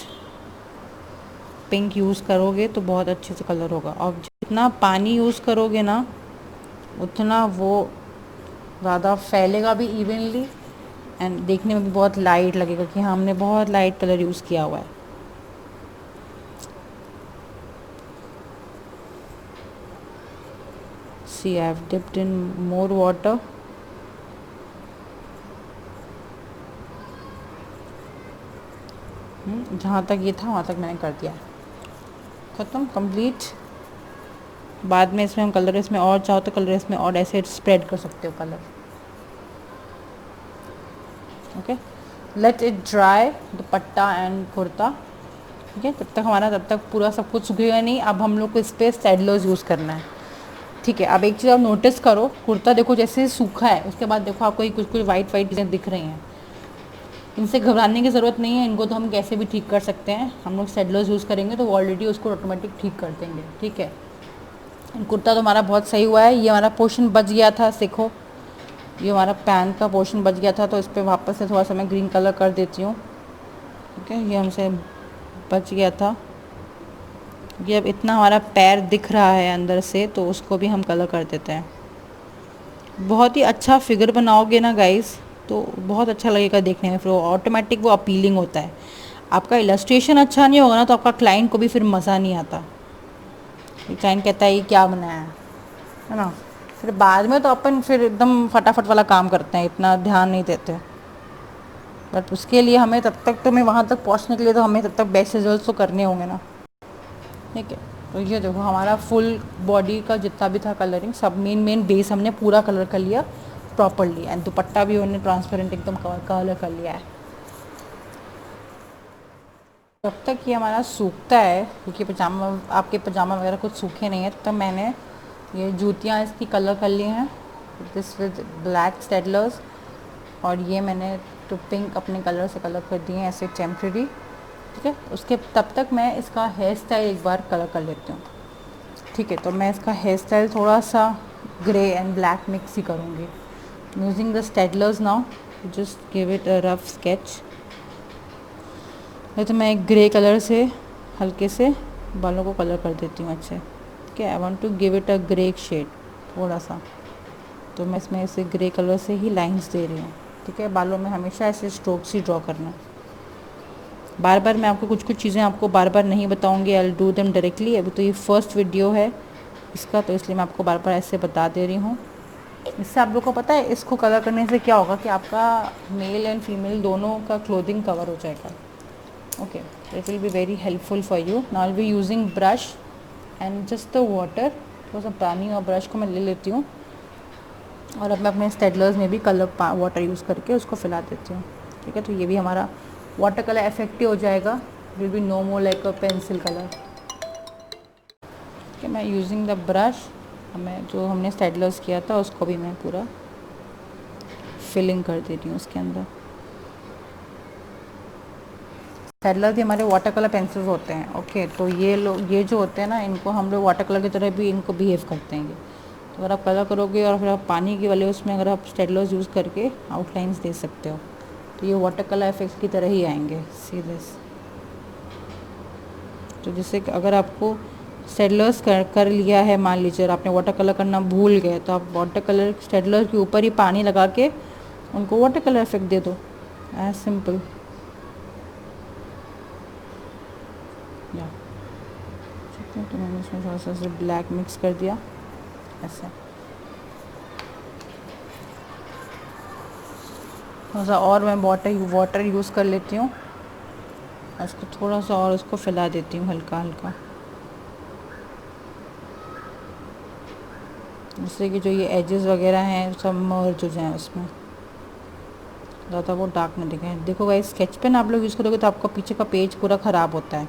पिंक यूज़ करोगे तो बहुत अच्छे से कलर होगा। और जितना पानी यूज़ करोगे ना उतना वो ज़्यादा फैलेगा भी इवनली, एंड देखने में भी बहुत लाइट लगेगा कि हाँ हमने बहुत लाइट कलर यूज़ किया हुआ है। See I have dipped in more water. जहाँ तक ये था वहाँ तक मैंने कर दिया, ख़त्म, कंप्लीट। बाद में इसमें हम कलर, इसमें और चाहो तो कलर इसमें और ऐसे स्प्रेड कर सकते हो colour. Okay, let it dry dupatta and kurta. ठीक है, तब तक पूरा सब कुछ सूखेगा नहीं। अब हम लोग को इस पर सैडलर्स यूज़ करना है। ठीक है, अब एक चीज़ आप नोटिस करो, कुर्ता देखो जैसे सूखा है, उसके बाद देखो आपको कुछ कुछ वाइट वाइट चीज़ें दिख रही हैं। इनसे घबराने की ज़रूरत नहीं है, इनको तो हम कैसे भी ठीक कर सकते हैं। हम लोग सैडलर्स यूज़ करेंगे तो ऑलरेडी उसको ऑटोमेटिक ठीक कर देंगे। ठीक है, कुर्ता तो हमारा बहुत सही हुआ है। ये हमारा पोर्शन बच गया था, सीखो, ये हमारा पैंट का पोर्शन बच गया था, तो इस पर वापस से थोड़ा सा मैं ग्रीन कलर कर देती हूँ। ठीक है, ये हमसे बच गया था। ये अब इतना हमारा पैर दिख रहा है अंदर से, तो उसको भी हम कलर कर देते हैं। बहुत ही अच्छा फिगर बनाओगे ना गाइस तो बहुत अच्छा लगेगा देखने में, फिर ऑटोमेटिक वो अपीलिंग होता है। आपका इलस्ट्रेशन अच्छा नहीं होगा ना तो आपका क्लाइंट को भी फिर मज़ा नहीं आता। क्लाइंट कहता है ये क्या बनाया है ना। फिर बाद में तो अपन फिर एकदम फटाफट वाला काम करते हैं, इतना ध्यान नहीं देते। बट उसके लिए हमें तब तक, तो मैं वहाँ तक पहुँचने के लिए तो हमें तब तक बेस्ट रिजल्ट तो करने होंगे ना। ठीक है, तो ये देखो हमारा फुल बॉडी का जितना भी था कलरिंग, सब मेन बेस हमने पूरा कलर कर लिया प्रॉपरली, एंड दुपट्टा भी हमने ट्रांसपेरेंट एकदम कलर कर लिया है। जब तक ये हमारा सूखता है, क्योंकि पजामा, आपके पजामा वगैरह कुछ सूखे नहीं है, तब मैंने ये जूतियाँ इसकी कलर कर ली हैं दिस विद ब्लैक स्टेडलर्स, और ये मैंने तो पिंक अपने कलर से कलर कर दिए हैं ऐसे टेम्प्रेरी। ठीक है, उसके तब तक मैं इसका हेयर स्टाइल एक बार कलर कर लेती हूँ। ठीक है, तो मैं इसका हेयर स्टाइल थोड़ा सा ग्रे एंड ब्लैक मिक्स ही करूँगी। Using the Staedtlers now, just give it a rough sketch. नहीं तो मैं एक ग्रे कलर से हल्के से बालों को कलर कर देती हूँ अच्छे। ठीक है, I want to give it a grey shade थोड़ा सा, तो मैं इसमें ऐसे ग्रे कलर से ही लाइंस दे रही हूँ। ठीक है, बालों में हमेशा ऐसे स्ट्रोक्स ही ड्रॉ करना। बार बार मैं आपको कुछ चीज़ें आपको बार बार नहीं बताऊँगी, I will do them directly. अभी तो ये फर्स्ट वीडियो है इसका, तो इसलिए मैं आपको बार बार ऐसे बता दे रही हूँ। इससे आप लोग को पता है इसको कलर करने से क्या होगा कि आपका मेल एंड फीमेल दोनों का क्लोथिंग कवर हो जाएगा। Okay, it will be very helpful for you. Now will be using brush and just the water. थोड़ा सा पानी और ब्रश को मैं ले लेती हूँ, और अब मैं अपने स्टेडलर्स में भी कलर वाटर यूज़ करके उसको फैला देती हूँ। ठीक है, तो ये भी हमारा वाटर कलर इफेक्टिव हो जाएगा, will be no more like a pencil colour. ठीक है, मैं यूजिंग द ब्रश, मैं जो हमने स्टेडलर्स किया था उसको भी मैं पूरा फिलिंग कर दे रही हूँ उसके अंदर। स्टेडलर्स भी हमारे वाटर कलर पेंसिल्स होते हैं। ओके, तो ये जो होते हैं ना, इनको हम लोग वाटर कलर की तरह भी इनको बिहेव करते हैं। तो अगर आप कलर करोगे और फिर आप पानी के वाले उसमें अगर आप स्टेडलर्स यूज़ करके आउटलाइंस दे सकते हो, तो ये वाटर कलर इफेक्ट्स की तरह ही आएंगे, सी दिस। तो जैसे अगर आपको स्टेडलर्स कर लिया है, मान लीजिए आपने वाटर कलर करना भूल गए, तो आप वाटर कलर स्टेडलर के ऊपर ही पानी लगा के उनको वाटर कलर इफेक्ट दे दो, एज सिंपल। या ठीक है, तो मैंने इसमें थोड़ा सा ब्लैक मिक्स कर दिया ऐसे। थोड़ा सा और मैं वाटर यूज़ कर लेती हूँ, इसको थोड़ा सा और उसको फैला देती हूँ हल्का हल्का, जिससे कि जो ये एजेस वगैरह हैं सब मर्ज हो जाएँ उसमें, ज़्यादा वो डार्क नहीं दिखे। देखो गाइस, स्केच पेन आप लोग यूज़ करोगे तो आपका पीछे का पेज पूरा ख़राब होता है,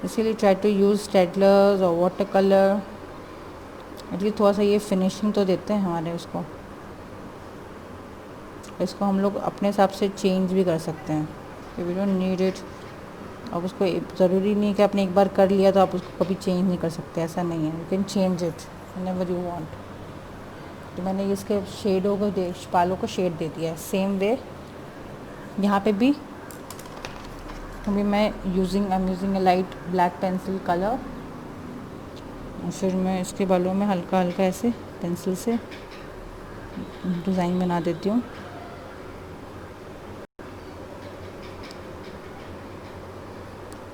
इसीलिए ट्राई टू यूज़ स्टेडलर्स और वाटर कलर, एटलीस्ट थोड़ा सा ये फिनिशिंग तो देते हैं हमारे उसको। इसको हम लोग अपने हिसाब से चेंज भी कर सकते हैं, वी डोंट नीड इट। अब उसको ज़रूरी नहीं कि आपने एक बार कर लिया तो आप उसको कभी चेंज नहीं कर सकते, ऐसा नहीं है। You can change it whenever you want. तो मैंने इसके शेडों को बालों को शेड दे दिया है। सेम वे यहाँ पे भी अभी मैं I am using a light black pencil colour, और फिर मैं इसके बालों में हल्का हल्का ऐसे पेंसिल से डिज़ाइन बना देती हूँ।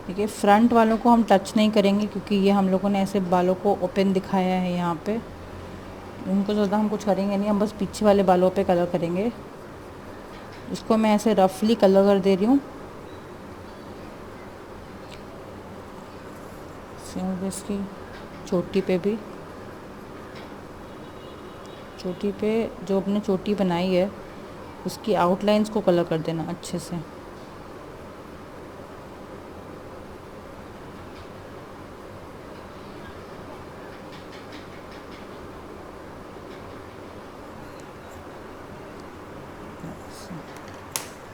देखिए, फ्रंट वालों को हम टच नहीं करेंगे क्योंकि ये हम लोगों ने ऐसे बालों को ओपन दिखाया है यहाँ पे, इनको ज़्यादा हम कुछ करेंगे नहीं, हम बस पीछे वाले बालों पे कलर करेंगे। इसको मैं ऐसे रफली कलर कर दे रही हूँ। इसकी चोटी पे भी, चोटी पे जो अपने चोटी बनाई है उसकी आउटलाइंस को कलर कर देना अच्छे से।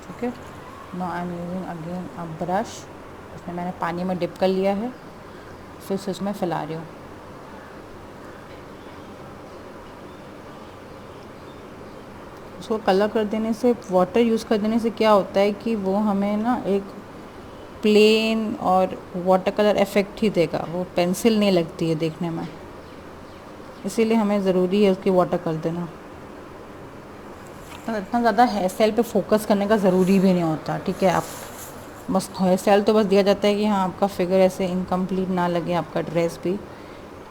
ठीक है, now I am using again a brush, इसमें मैंने पानी में डिप कर लिया है, फिर से उसमें फैला रही हूँ। उसको कलर कर देने से, वाटर यूज़ कर देने से क्या होता है कि वो हमें ना एक प्लेन और वाटर कलर इफ़ेक्ट ही देगा, वो पेंसिल नहीं लगती है देखने में, इसीलिए हमें ज़रूरी है उसकी वाटर कर देना। तो इतना ज़्यादा हेयर स्टाइल पे फोकस करने का ज़रूरी भी नहीं होता, ठीक है। आप बस हेयर स्टाइल तो बस दिया जाता है कि हाँ आपका फिगर ऐसे इनकम्प्लीट ना लगे, आपका ड्रेस भी,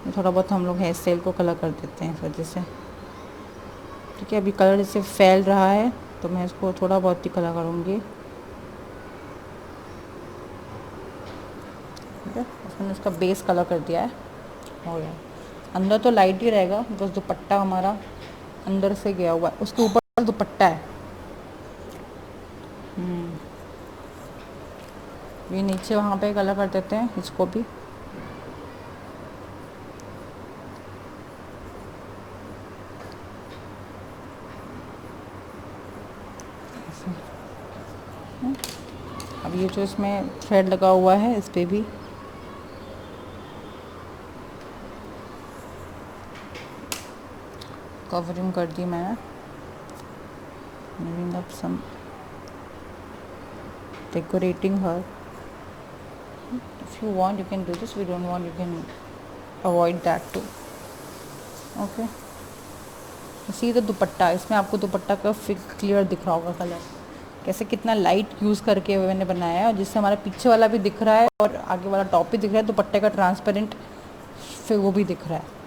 थोड़ा बहुत हम लोग हेयर स्टाइल को कलर कर देते हैं इस वजह से। ठीक है, अभी कलर जैसे फैल रहा है तो मैं इसको थोड़ा बहुत ही कलर करूँगी। ठीक है, उसमें उसका बेस कलर कर दिया है, हो गया। अंदर तो लाइट ही रहेगा, बस दुपट्टा हमारा अंदर से गया हुआ है, उसके ऊपर दुपट्टा है। ये नीचे वहाँ पे कलर कर देते हैं इसको भी। अब ये जो इसमें थ्रेड लगा हुआ है इस पर भी कवरिंग कर दी मैंने, moving up some, decorating her. If you want you can do this, we don't want you can avoid that too. Okay, see the दुपट्टा, इसमें आपको दुपट्टा का क्लियर दिख रहा होगा कलर, कैसे कितना लाइट यूज़ करके मैंने बनाया है, जिससे हमारा पीछे वाला भी दिख रहा है और आगे वाला टॉप भी दिख रहा है, दुपट्टे का ट्रांसपेरेंट फिर वो भी दिख रहा है।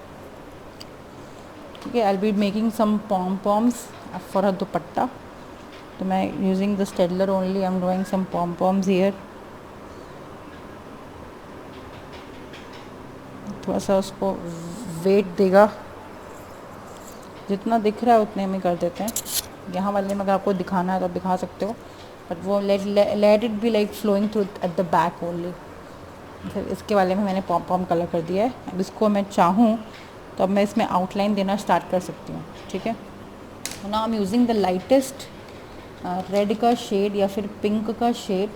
ठीक है, I be making some pom poms for a dupatta, तो मैं using the Staedtler only, I am drawing some pom poms here. थोड़ा सा उसको वेट देगा, जितना दिख रहा है उतने में कर देते हैं। यहाँ वाले में अगर आपको दिखाना है तो आप दिखा सकते हो, बट वो let it be like flowing through at the back only. फिर इसके वाले में मैंने पॉम पॉम कलर कर दिया है। अब इसको मैं चाहूँ तो अब मैं इसमें आउटलाइन देना स्टार्ट कर सकती हूँ। ठीक है, now I am using the lightest red का शेड या फिर पिंक का shade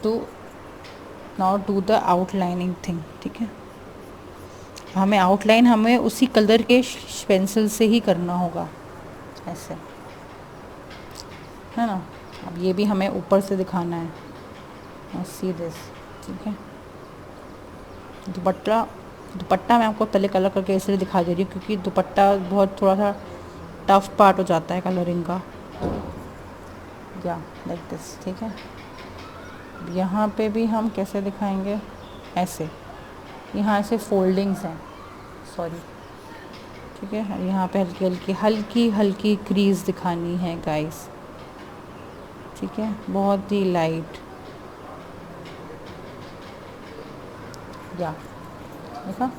to now do the outlining thing. ठीक है, हमें आउटलाइन हमें उसी कलर के पेंसिल से ही करना होगा, ऐसे है ना। अब ये भी हमें ऊपर से दिखाना है, सी दिस। ठीक है, दुपट्टा मैं आपको पहले कलर करके इसलिए दिखा दे रही हूँ क्योंकि दुपट्टा बहुत थोड़ा सा टफ पार्ट हो जाता है कलरिंग का, या लाइक दिस। ठीक है, यहाँ पे भी हम कैसे दिखाएंगे, ऐसे, यहाँ ऐसे फोल्डिंग्स हैं, सॉरी, ठीक है, यहाँ पे हल्की हल्की हल्की हल्की क्रीज दिखानी है गाइस, ठीक है, बहुत ही लाइट। या देखा,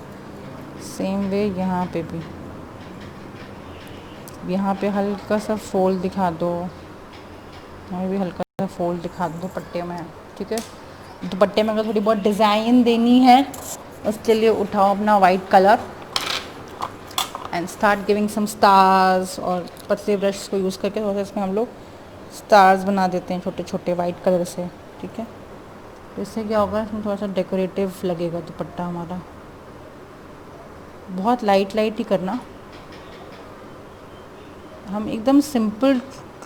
सेम वे यहाँ पे भी, यहाँ पे हल्का सा फोल्ड दिखा दो, यहाँ भी हल्का सा फोल्ड दिखा दो दुपट्टे में, ठीक है। दुपट्टे में अगर थोड़ी बहुत डिज़ाइन देनी है उसके लिए उठाओ अपना white colour and start giving some stars, और पतले ब्रश को यूज़ करके थोड़ा सा इसमें हम लोग स्टार्स बना देते हैं छोटे छोटे वाइट कलर से, ठीक है। तो इससे क्या होगा, इसमें थोड़ा सा डेकोरेटिव लगेगा दुपट्टा हमारा। बहुत लाइट लाइट ही करना, हम एकदम सिंपल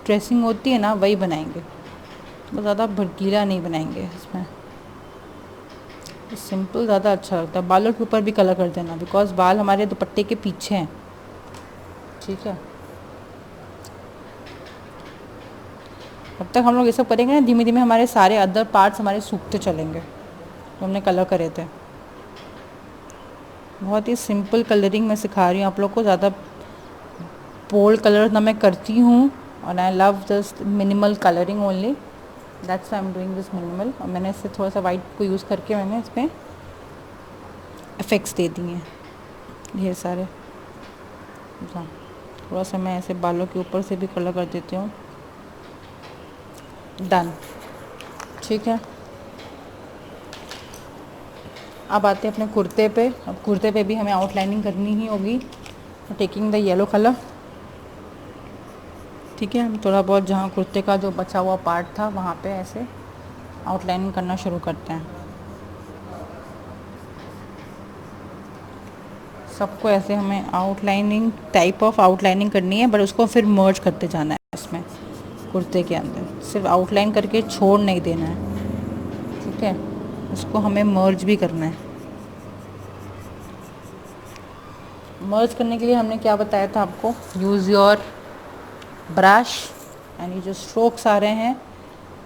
ड्रेसिंग होती है ना वही बनाएंगे, बहुत ज़्यादा भड़कीला नहीं बनाएंगे इसमें, सिंपल ज़्यादा अच्छा लगता है। बालों के ऊपर भी कलर कर देना, बिकॉज बाल हमारे दुपट्टे के पीछे हैं, ठीक है। जब तक हम लोग ये सब करेंगे ना, धीमे धीमे हमारे सारे अदर पार्ट्स हमारे सूखते चलेंगे तो हमने कलर करे थे। बहुत ही सिंपल कलरिंग मैं सिखा रही हूँ आप लोग को, ज़्यादा बोल्ड कलर ना मैं करती हूँ, और I love just minimal colouring only, that's I am doing this minimal. और मैंने इससे थोड़ा सा वाइट को यूज़ करके मैंने इसमें इफ़ेक्ट्स दे दिए हैं ढेर सारे। हाँ, थोड़ा सा मैं ऐसे बालों के ऊपर से भी कलर कर देती हूँ, डन, ठीक है। अब आते हैं अपने कुर्ते पे। अब कुर्ते पे भी हमें आउटलाइनिंग करनी ही होगी, टेकिंग द येलो कलर, ठीक है। हम थोड़ा बहुत जहाँ कुर्ते का जो बचा हुआ पार्ट था वहाँ पे ऐसे आउटलाइनिंग करना शुरू करते हैं। सबको ऐसे हमें आउटलाइनिंग, टाइप ऑफ आउटलाइनिंग करनी है, बट उसको फिर मर्ज करते जाना है इसमें कुर्ते के अंदर, सिर्फ आउटलाइन करके छोड़ नहीं देना है, ठीक है। उसको हमें मर्ज भी करना है। मर्ज करने के लिए हमने क्या बताया था आपको, यूज़ योर ब्रश एंड ये जो स्ट्रोक्स आ रहे हैं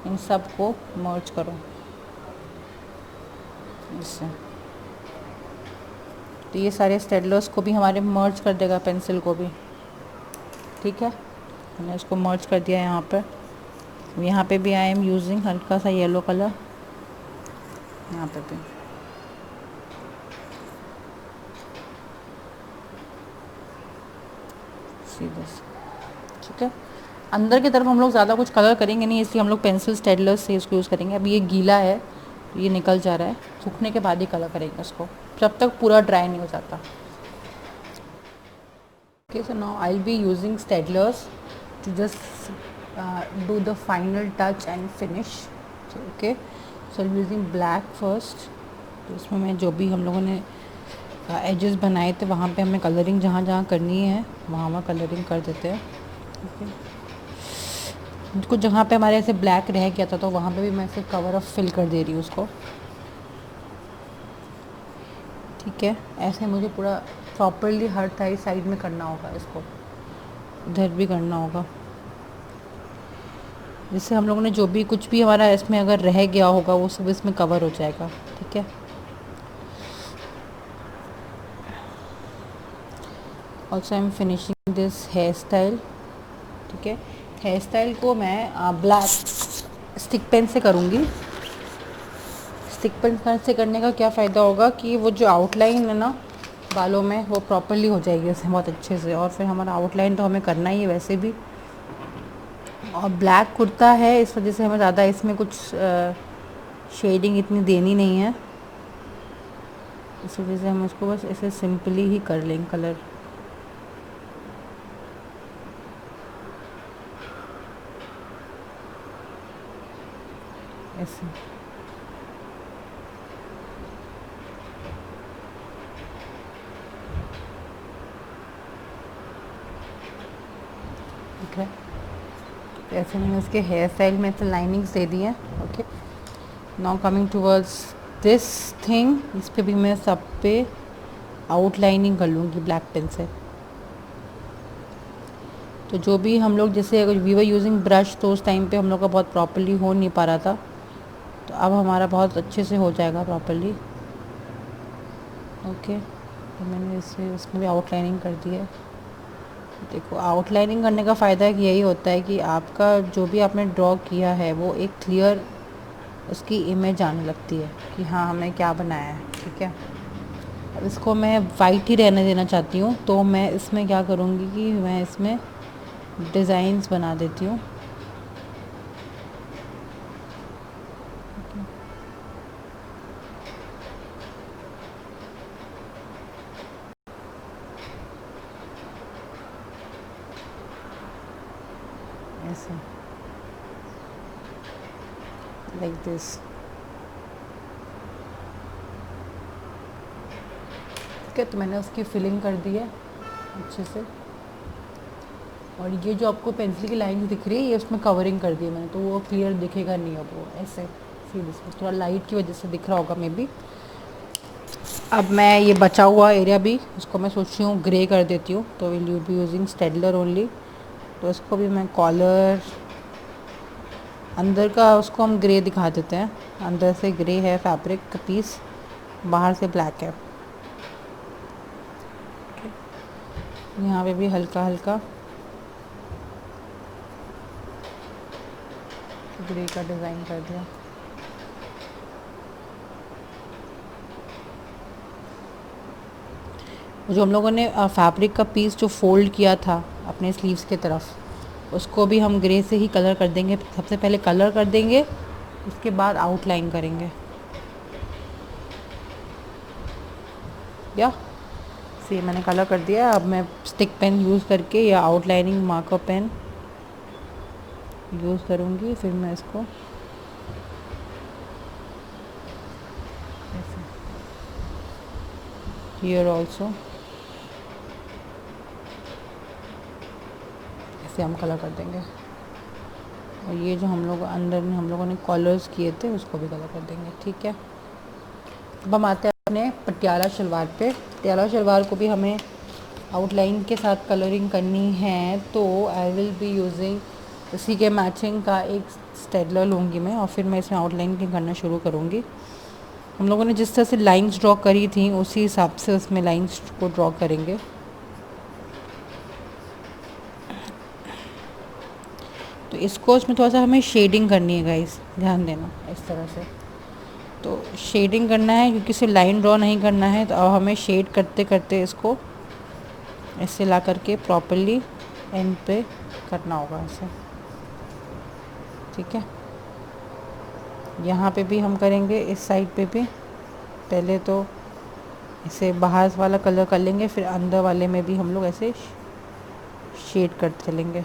इन सब को मर्ज करो इससे, तो ये सारे स्टेडलर्स को भी हमारे मर्ज कर देगा, पेंसिल को भी, ठीक है। मैंने इसको मर्ज कर दिया यहाँ पर। यहाँ पे भी आई एम यूजिंग हल्का सा येलो कलर, यहाँ पे भी सीधे, ठीक है। अंदर की तरफ हम लोग ज़्यादा कुछ कलर करेंगे नहीं, इसलिए हम लोग पेंसिल स्टेडलर्स से इसको यूज़ करेंगे। अभी ये गीला है, ये निकल जा रहा है, सूखने के बाद ही कलर करेंगे इसको, जब तक पूरा ड्राई नहीं हो जाता। Okay, so now I will be using Staedtlers to just do the final touch and finish, okay. So using black first, तो इसमें मैं जो भी हम लोगों ने एजेस बनाए थे वहाँ पे हमें कलरिंग जहाँ जहाँ करनी है वहाँ वहाँ कलरिंग कर देते हैं, ओके। कुछ जहाँ पे हमारे ऐसे ब्लैक रह गया था तो वहाँ पे भी मैं ऐसे कवर अप फिल कर दे रही हूँ उसको, ठीक है। ऐसे मुझे पूरा प्रॉपरली हर साइड में करना होगा इसको, इधर भी करना होगा, जिससे हम लोगों ने जो भी कुछ भी हमारा इसमें अगर रह गया होगा वो सब इसमें कवर हो जाएगा, ठीक है। Also I am finishing this hair style, ठीक है। हेयर स्टाइल को मैं ब्लैक स्टिक पेन से करूँगी। स्टिक पेन से करने का क्या फ़ायदा होगा कि वो जो आउटलाइन है ना बालों में वो प्रॉपरली हो जाएगी उसमें बहुत अच्छे से, और फिर हमारा आउटलाइन तो हमें करना ही है वैसे भी। और ब्लैक कुर्ता है इस वजह से हमें ज़्यादा इसमें कुछ शेडिंग इतनी देनी नहीं है, इस वजह से हम उसको बस ऐसे सिंपली ही कर लेंगे कलर, ऐसे। ठीक है, ऐसे मैंने उसके हेयर स्टाइल में तो लाइनिंग्स दे दी हैं, okay. Now coming towards this thing, इस पर भी मैं सब पे आउटलाइनिंग कर लूँगी ब्लैक पेन से। तो जो भी हम लोग जैसे अगर वी वर यूजिंग ब्रश तो उस टाइम पे हम लोग का बहुत प्रॉपरली हो नहीं पा रहा था, तो अब हमारा बहुत अच्छे से हो जाएगा प्रॉपरली, ओके। तो मैंने इसे इसमें भी आउटलाइनिंग कर दी है। देखो आउटलाइनिंग करने का फ़ायदा यही होता है कि आपका जो भी आपने ड्रॉ किया है वो एक क्लियर उसकी इमेज आने लगती है कि हाँ हमने क्या बनाया है। ठीक है, अब इसको मैं वाइट ही रहने देना चाहती हूँ, तो मैं इसमें क्या करूँगी कि मैं इसमें डिज़ाइंस बना देती हूँ। ऐसे लाइक दिस। ठीक है, तो मैंने उसकी फिलिंग कर दी है अच्छे से, और ये जो आपको पेंसिल की लाइन दिख रही है ये उसमें कवरिंग कर दी है मैंने, तो वो क्लियर दिखेगा नहीं अब वो ऐसे सीरियसली थोड़ा लाइट की वजह से दिख रहा होगा मे बी। अब मैं ये बचा हुआ एरिया भी उसको मैं सोच रही हूँ ग्रे कर देती हूँ, तो will you be using Staedtler only. तो इसको भी मैं कॉलर अंदर का उसको हम ग्रे दिखा देते हैं, अंदर से ग्रे है फैब्रिक का पीस, बाहर से ब्लैक है। यहाँ पे भी हल्का हल्का ग्रे का डिज़ाइन कर दिया। जो हम लोगों ने फैब्रिक का पीस जो फोल्ड किया था अपने स्लीव्स के तरफ, उसको भी हम ग्रे से ही कलर कर देंगे। सबसे पहले कलर कर देंगे, उसके बाद आउटलाइन करेंगे। या से मैंने कलर कर दिया। अब मैं स्टिक पेन यूज़ करके या आउटलाइनिंग मार्कर पेन यूज़ करूँगी, फिर मैं इसको हियर ऑल्सो ऐसे हम कलर कर देंगे। और ये जो हम लोग अंदर में हम लोगों ने कॉलर्स किए थे उसको भी कलर कर देंगे। ठीक है, अब हम आते हैं अपने पटियाला शलवार पे। पटियाला शलवार को भी हमें आउटलाइन के साथ कलरिंग करनी है, तो आई विल बी यूजिंग इसी के मैचिंग का एक स्टेडलर लूँगी मैं, और फिर मैं इसमें आउटलाइन करना शुरू करूँगी। हम लोगों ने जिस तरह से लाइंस ड्रॉ करी थी उसी हिसाब से उसमें लाइंस को ड्रॉ करेंगे। तो इसको इसमें थोड़ा सा हमें शेडिंग करनी है गाइस, ध्यान देना इस तरह से। तो शेडिंग करना है क्योंकि सिर्फ लाइन ड्रॉ नहीं करना है, तो अब हमें शेड करते करते इसको ऐसे ला करके प्रॉपरली एंड पे करना होगा ऐसे। ठीक है, यहाँ पे भी हम करेंगे, इस साइड पे भी पहले तो इसे बाहर वाला कलर कर लेंगे, फिर अंदर वाले में भी हम लोग ऐसे शेड करते चलेंगे।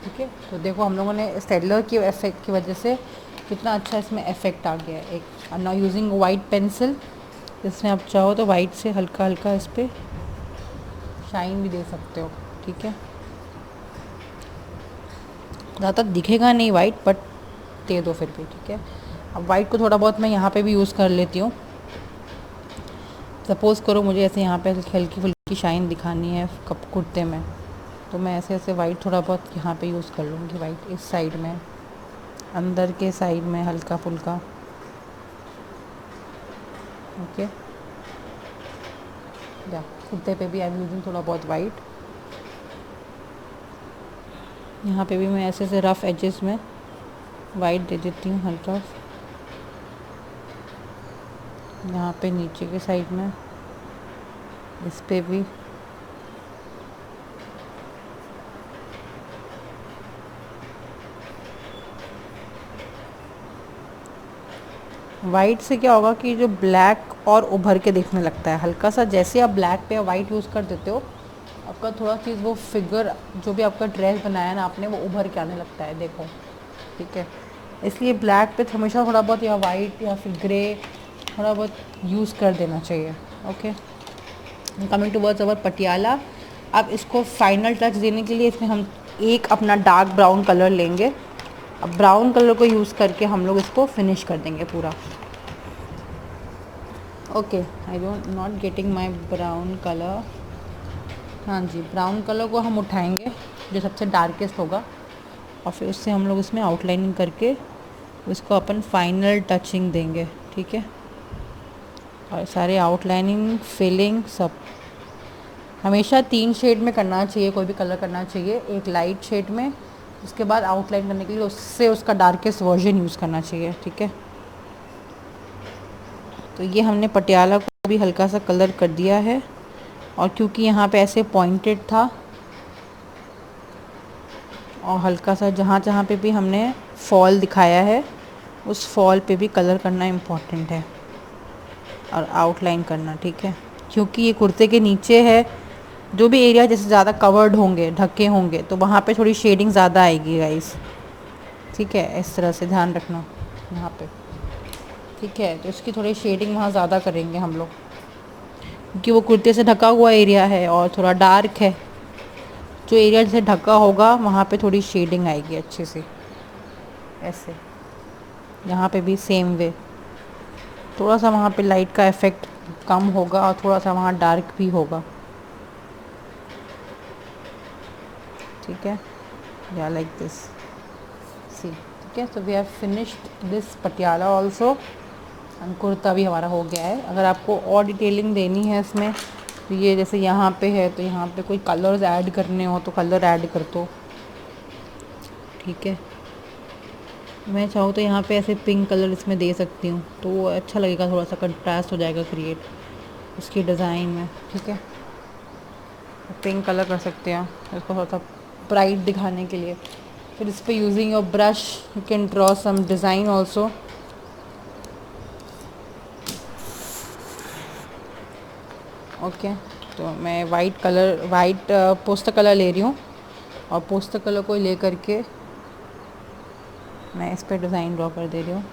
ठीक है, तो देखो हम लोगों ने स्टेडलर की इफेक्ट की वजह से कितना अच्छा इसमें इफेक्ट आ गया है। एक नाउ यूजिंग वाइट पेंसिल, इसमें आप चाहो तो वाइट से हल्का हल्का इस पर शाइन भी दे सकते हो। ठीक है, ज़्यादा दिखेगा नहीं वाइट, बट दे दो फिर भी। ठीक है, अब वाइट को थोड़ा बहुत मैं यहाँ पे भी यूज़ कर लेती हूँ। सपोज़ करो मुझे ऐसे यहाँ पे हल्की फुल्की शाइन दिखानी है कप कुर्ते में, तो मैं ऐसे ऐसे वाइट थोड़ा बहुत यहाँ पे यूज़ कर लूँगी। वाइट इस साइड में, अंदर के साइड में हल्का फुल्का। ओके, या कुर्ते पे भी आई एम यूजिंग थोड़ा बहुत वाइट। यहाँ पे भी मैं ऐसे ऐसे रफ़ एजेस में वाइट दे देती हूँ हल्का। यहाँ पे नीचे के साइड में इस पे भी। वाइट से क्या होगा कि जो ब्लैक और उभर के दिखने लगता है हल्का सा। जैसे आप ब्लैक पे वाइट यूज़ कर देते हो, आपका थोड़ा चीज़ वो फिगर जो भी आपका ड्रेस बनाया ना आपने, वो उभर के आने लगता है। देखो, ठीक है, इसलिए ब्लैक पे हमेशा थोड़ा बहुत या वाइट या फिर ग्रे थोड़ा बहुत यूज़ कर देना चाहिए। ओके, कमिंग टू वर्ड्स अवर पटियाला। अब इसको फाइनल टच देने के लिए इसमें हम एक अपना डार्क ब्राउन कलर लेंगे। अब ब्राउन कलर को यूज़ करके हम लोग इसको फिनिश कर देंगे पूरा। Okay, I don't not getting my brown colour. हाँ जी, ब्राउन कलर को हम उठाएंगे जो सबसे डार्केस्ट होगा, और फिर उससे हम लोग इसमें आउटलाइनिंग करके उसको अपन फाइनल टचिंग देंगे। ठीक है, और सारे आउटलाइनिंग फिलिंग सब हमेशा 3 शेड में करना चाहिए, कोई भी कलर करना चाहिए। एक लाइट शेड में, उसके बाद आउटलाइन करने के लिए उससे उसका डार्केस्ट वर्जन यूज़ करना चाहिए। ठीक है, तो ये हमने पटियाला को भी हल्का सा कलर कर दिया है, और क्योंकि यहाँ पे ऐसे पॉइंटेड था, और हल्का सा जहाँ जहाँ पे भी हमने फॉल दिखाया है उस फॉल पे भी कलर करना इम्पॉर्टेंट है, और आउटलाइन करना। ठीक है, क्योंकि ये कुर्ते के नीचे है, जो भी एरिया जैसे ज़्यादा कवर्ड होंगे, ढके होंगे, तो वहाँ पे थोड़ी शेडिंग ज़्यादा आएगी गाइस। ठीक है, इस तरह से ध्यान रखना यहाँ पे। ठीक है, तो इसकी थोड़ी शेडिंग वहाँ ज़्यादा करेंगे हम लोग, क्योंकि वो कुर्ते से ढका हुआ एरिया है और थोड़ा डार्क है। जो एरिया जैसे ढका होगा वहाँ पे थोड़ी शेडिंग आएगी अच्छे से, ऐसे। यहाँ पे भी सेम वे, थोड़ा सा वहाँ पे लाइट का इफ़ेक्ट कम होगा और थोड़ा सा वहाँ डार्क भी होगा। ठीक है, या लाइक दिस, सी। ठीक है, so we have finished this Patiala also, and kurta भी हमारा हो गया है। अगर आपको और डिटेलिंग देनी है इसमें, तो ये जैसे यहाँ पे है, तो यहाँ पे कोई कलर्स ऐड करने हो तो कलर ऐड कर दो। ठीक है, मैं चाहूँ तो यहाँ पे ऐसे पिंक कलर इसमें दे सकती हूँ, तो वो अच्छा लगेगा, थोड़ा सा कंट्रास्ट हो जाएगा क्रिएट उसकी डिज़ाइन में। ठीक है, पिंक कलर कर सकते हैं इसको थोड़ा सा ब्राइट दिखाने के लिए। फिर इस पर using your brush you can draw some design also. Okay, तो मैं वाइट पोस्टर कलर ले रही हूँ, और पोस्टर कलर को ले करके मैं इस पर डिज़ाइन ड्रॉ कर दे रही हूँ।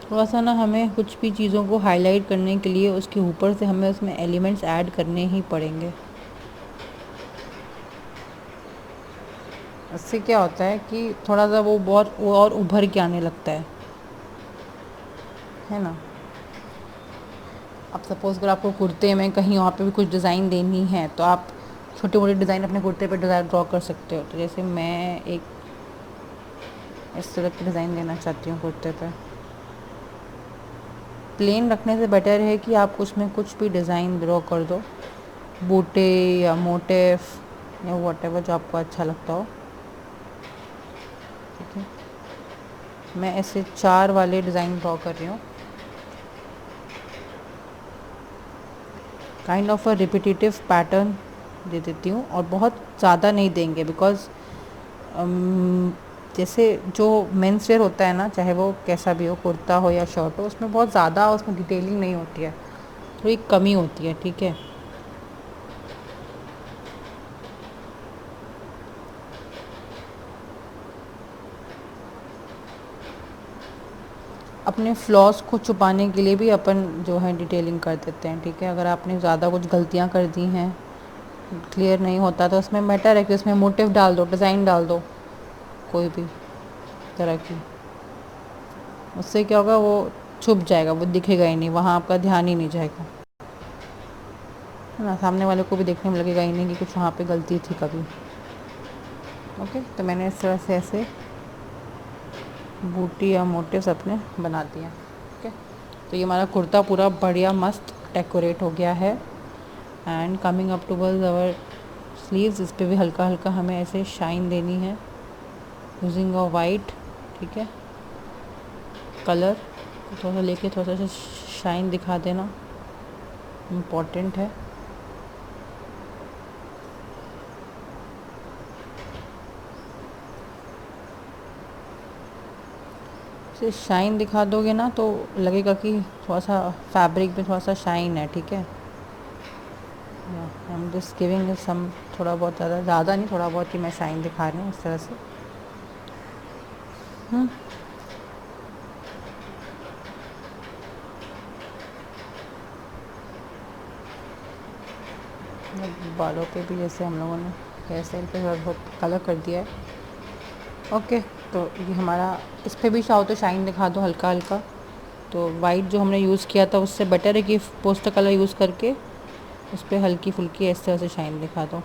थोड़ा सा ना हमें कुछ भी चीज़ों को हाईलाइट करने के लिए उसके ऊपर से हमें उसमें एलिमेंट्स ऐड करने ही पड़ेंगे। इससे क्या होता है कि थोड़ा सा वो और उभर के आने लगता है ना। अब सपोज़ अगर आपको कुर्ते में कहीं वहाँ पे भी कुछ डिज़ाइन देनी है, तो आप छोटे मोटे डिज़ाइन अपने कुर्ते पे डिज़ाइन ड्रॉ कर सकते हो। तो जैसे मैं एक इस तरह की डिज़ाइन देना चाहती हूँ कुर्ते पे। प्लेन रखने से बेटर है कि आप उसमें कुछ भी डिज़ाइन ड्रॉ कर दो, बूटे या मोटिफ या व्हाटएवर जो आपको अच्छा लगता हो। ठीक है, मैं ऐसे 4 वाले डिज़ाइन ड्रॉ कर रही हूँ, kind of a repetitive pattern दे देती हूँ, और बहुत ज़्यादा नहीं देंगे, बिकॉज़ जैसे जो मेंस वेयर होता है ना, चाहे वो कैसा भी हो, कुर्ता हो या शर्ट हो, उसमें बहुत ज़्यादा उसमें डिटेलिंग नहीं होती है, थोड़ी कमी होती है। ठीक है, अपने फ्लॉस को छुपाने के लिए भी अपन जो है डिटेलिंग कर देते हैं। ठीक है, अगर आपने ज़्यादा कुछ गलतियाँ कर दी हैं, क्लियर नहीं होता, तो उसमें बेटर है कि उसमें मोटिव डाल दो, डिज़ाइन डाल दो कोई भी तरह की। उससे क्या होगा, वो छुप जाएगा, वो दिखेगा ही नहीं, वहाँ आपका ध्यान ही नहीं जाएगा, है ना। सामने वाले को भी देखने में लगेगा ही नहीं कि कुछ वहाँ पे गलती थी कभी। ओके, तो मैंने इस तरह से ऐसे बूटी या मोटिव्स अपने बना दिए। ओके, तो ये हमारा कुर्ता पूरा बढ़िया मस्त डेकोरेट हो गया है। And coming up towards our sleeves, इस पर भी हल्का हल्का हमें ऐसे शाइन देनी है यूजिंग अ वाइट। ठीक है, कलर थोड़ा सा लेके थोड़ा सा शाइन दिखा देना इम्पॉर्टेंट है। से शाइन दिखा दोगे ना तो लगेगा कि थोड़ा सा फैब्रिक में थोड़ा सा शाइन है। ठीक है, I am just giving some, थोड़ा बहुत ज़्यादा नहीं, थोड़ा बहुत ही मैं शाइन दिखा रही हूँ इस तरह से। बालों पे भी जैसे हम लोगों ने हेयर स्टाइल पे बहुत कलर कर दिया है। ओके, तो ये हमारा, इस पे भी चाहो तो शाइन दिखा दो हल्का हल्का। तो वाइट जो हमने यूज़ किया था उससे बेटर है कि पोस्टर कलर यूज़ करके उस पर हल्की फुल्की इस तरह से शाइन दिखा दो।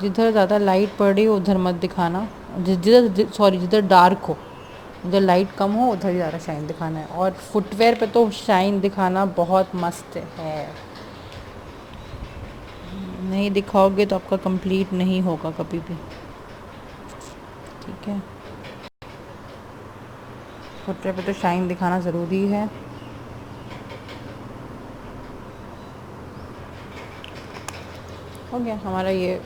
जिधर ज़्यादा लाइट पड़ रही हो उधर मत दिखाना, जिधर सॉरी जिधर डार्क हो, जिधर लाइट कम हो उधर ही ज़्यादा शाइन दिखाना है। और फुटवेयर पे तो शाइन दिखाना बहुत मस्त है, नहीं दिखाओगे तो आपका कंप्लीट नहीं होगा कभी भी। ठीक है, फुटवेयर पे तो शाइन दिखाना ज़रूरी है। हो गया हमारा ये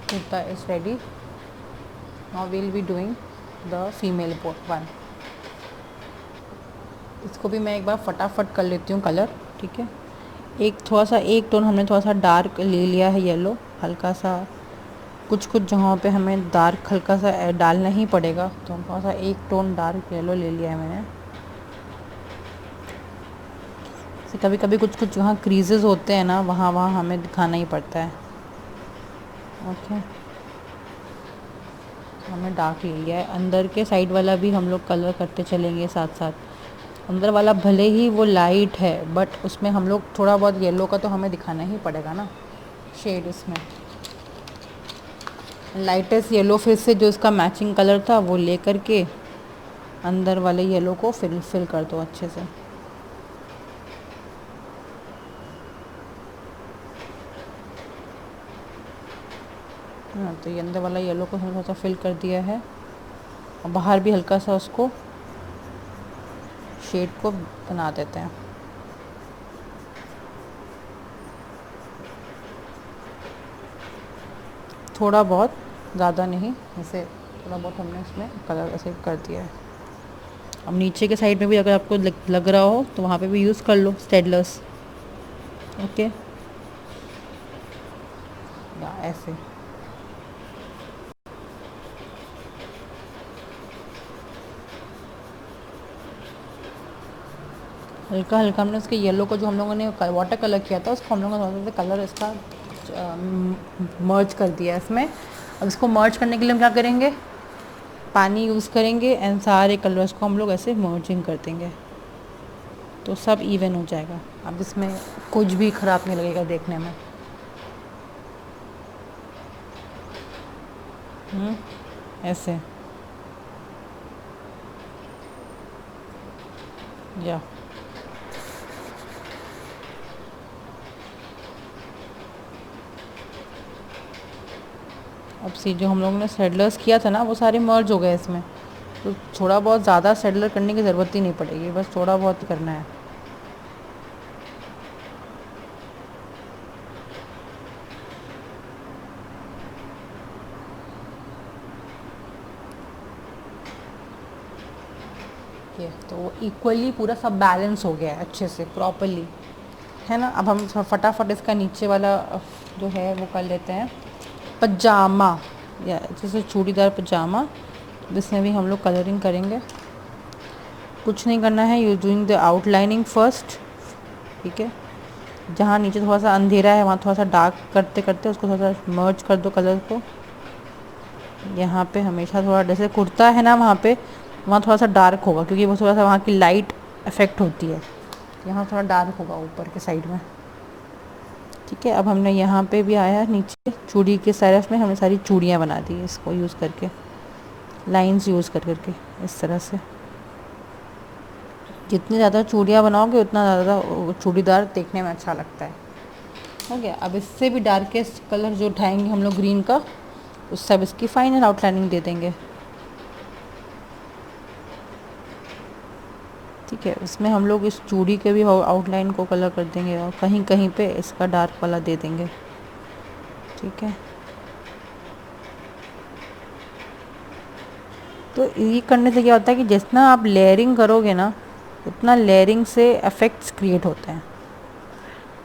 kurta is ready. Now we'll be doing the female one. इसको भी मैं एक बार फटाफट कर लेती हूँ कलर। ठीक है, एक थोड़ा सा, एक टोन हमने थोड़ा सा डार्क ले लिया है येलो, हल्का सा कुछ कुछ जगहों पे हमें डार्क हल्का सा डालना ही पड़ेगा, तो हम थोड़ा सा एक टोन डार्क येलो ले लिया है मैंने। से कभी कभी कुछ कुछ जहाँ क्रीजेस होते हैं ना, वहाँ वहाँ हमें दिखाना ही पड़ता है। ओके, हमने डार्क ले लिया है। अंदर के साइड वाला भी हम लोग कलर करते चलेंगे साथ साथ। अंदर वाला भले ही वो लाइट है बट उसमें हम लोग थोड़ा बहुत येलो का तो हमें दिखाना ही पड़ेगा ना शेड उसमें। लाइटेस्ट येलो फिर से जो इसका मैचिंग कलर था वो ले करके अंदर वाले येलो को फिल कर दो अच्छे से। हाँ, तो ये अंदर वाला येलो को थोड़ा सा फिल कर दिया है और बाहर भी हल्का सा उसको शेड को बना देते हैं। थोड़ा बहुत, ज़्यादा नहीं, जैसे थोड़ा बहुत हमने इसमें कलर ऐसे कर दिया है। अब नीचे के साइड में भी अगर आपको लग रहा हो तो वहाँ पे भी यूज़ कर लो स्टेडलर्स। ओके, या ऐसे हल्का हल्का हमने उसके येलो को, जो हम लोगों ने वाटर कलर किया था, उसको हम लोगों ने थोड़ा सा कलर इसका मर्ज कर दिया है इसमें। अब इसको मर्ज करने के लिए हम क्या करेंगे, पानी यूज़ करेंगे एंड सारे कलर्स को हम लोग ऐसे मर्जिंग कर देंगे तो सब इवन हो जाएगा। अब इसमें कुछ भी ख़राब नहीं लगेगा देखने में। ऐसे या अब सी जो हम लोगों ने सेडलर्स किया था ना वो सारे मर्ज हो गए इसमें, तो थोड़ा बहुत ज़्यादा सेडलर करने की ज़रूरत ही नहीं पड़ेगी, बस थोड़ा बहुत करना है। ये तो इक्वली पूरा सब बैलेंस हो गया है अच्छे से प्रॉपरली, है ना। अब हम फटाफट इसका नीचे वाला जो है वो कर लेते हैं पजामा, या जैसे चूड़ीदार पजामा, जिसमें भी हम लोग कलरिंग करेंगे। कुछ नहीं करना है, you doing the outlining first. ठीक है, जहाँ नीचे थोड़ा सा अंधेरा है वहाँ थोड़ा सा डार्क करते करते उसको थोड़ा सा मर्ज कर दो कलर को। यहाँ पे हमेशा थोड़ा, जैसे कुर्ता है ना वहाँ पे, वहाँ थोड़ा सा डार्क होगा क्योंकि वो थोड़ा सा वहाँ की लाइट इफेक्ट होती है, यहाँ थोड़ा डार्क होगा ऊपर के साइड में। ठीक है, अब हमने यहाँ पे भी आया नीचे चूड़ी के सरफ में हमने सारी चूड़ियाँ बना दी इसको यूज़ करके, लाइंस यूज़ कर करके इस तरह से। जितनी ज़्यादा चूड़ियाँ बनाओगे उतना ज़्यादा चूड़ीदार देखने में अच्छा लगता है। हो गया, अब इससे भी डार्केस्ट कलर जो उठाएंगे हम लोग ग्रीन का, उससे अब इसकी फाइनल आउटलाइनिंग दे देंगे। ठीक है, इसमें हम लोग इस चूड़ी के भी आउटलाइन को कलर कर देंगे और कहीं कहीं पे इसका डार्क वाला दे देंगे। ठीक है, तो ये करने से क्या होता है कि जितना आप लेयरिंग करोगे ना उतना लेयरिंग से इफ़ेक्ट्स क्रिएट होते हैं,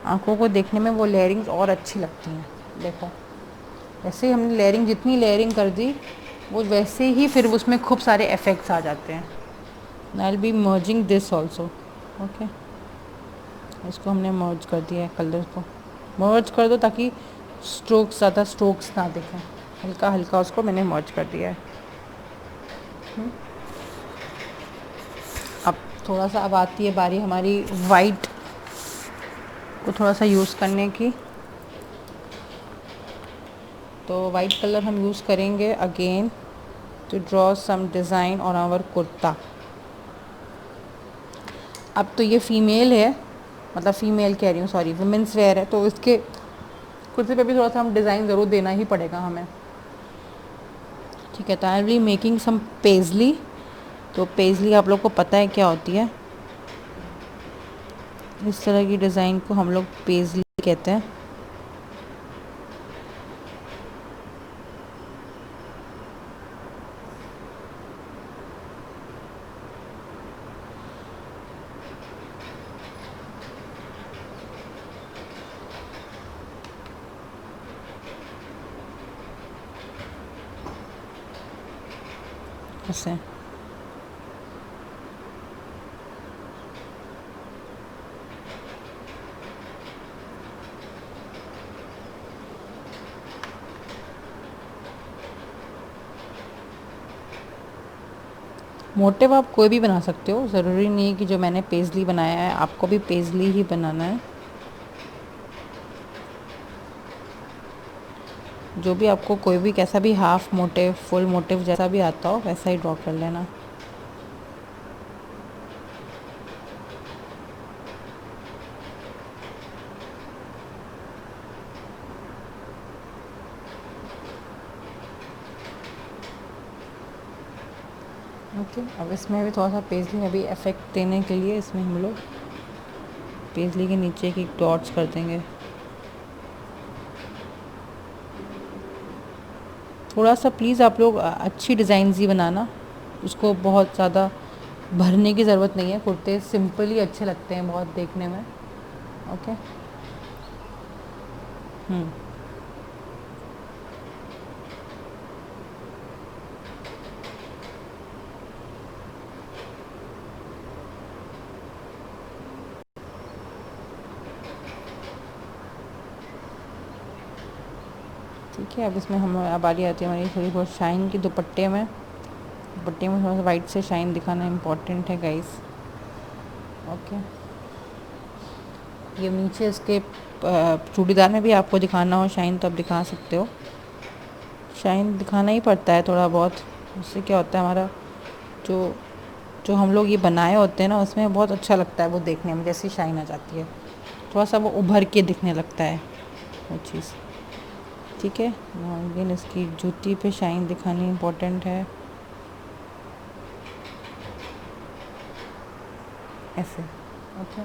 आँखों को देखने में वो लेयरिंग्स और अच्छी लगती हैं। देखो जैसे ही हमने लेयरिंग, जितनी लेयरिंग कर दी वो वैसे ही फिर उसमें खूब सारे इफ़ेक्ट्स आ जाते हैं। आई will B merging this also. Okay, इसको हमने मर्ज कर दिया है, कलर को मर्ज कर दो ताकि स्ट्रोक्स, ज़्यादा स्ट्रोक्स ना दिखें, हल्का हल्का उसको मैंने मर्ज कर दिया है। अब थोड़ा सा अब आती है बारी हमारी वाइट को थोड़ा सा यूज़ करने की। तो वाइट कलर हम यूज़ करेंगे again to draw some design on our kurta. अब तो ये फ़ीमेल है, मतलब फ़ीमेल कह रही हूँ, सॉरी, वुमेंस वेयर है, तो इसके कुर्ते पे भी थोड़ा सा हम डिज़ाइन ज़रूर देना ही पड़ेगा हमें। ठीक है, तो I will making some paisley. तो पेजली आप लोग को पता है क्या होती है, इस तरह की डिज़ाइन को हम लोग पेजली कहते हैं। ऐसे मोटिव आप कोई भी बना सकते हो, ज़रूरी नहीं है कि जो मैंने पेजली बनाया है आपको भी पेजली ही बनाना है। जो भी आपको कोई भी कैसा भी हाफ मोटिव, फुल मोटिव जैसा भी आता हो वैसा ही ड्रॉ कर लेना। ओके, अब इसमें भी थोड़ा सा पेजली में भी इफ़ेक्ट देने के लिए इसमें हम लोग पेजली के नीचे की डॉट्स कर देंगे। थोड़ा सा प्लीज़ आप लोग अच्छी डिज़ाइंस ही बनाना, उसको बहुत ज़्यादा भरने की ज़रूरत नहीं है। कुर्ते सिंपल ही अच्छे लगते हैं बहुत देखने में। ओके। ठीक है, अब इसमें हम अब बारी आती है हमारी थोड़ी बहुत शाइन की। दुपट्टे में थोड़ा सा वाइट से शाइन दिखाना इम्पोर्टेंट है गाइस। ओके, ये नीचे इसके चूड़ीदार में भी आपको दिखाना हो शाइन तो आप दिखा सकते हो। शाइन दिखाना ही पड़ता है थोड़ा बहुत, उससे क्या होता है हमारा जो जो हम लोग ये बनाए होते हैं ना उसमें बहुत अच्छा लगता है वो देखने में, जैसी शाइन आ जाती है थोड़ा सा वो उभर के दिखने लगता है वो चीज़। ठीक है, अगेन इसकी जूती पे शाइन दिखानी इम्पोर्टेंट है, ऐसे। ओके,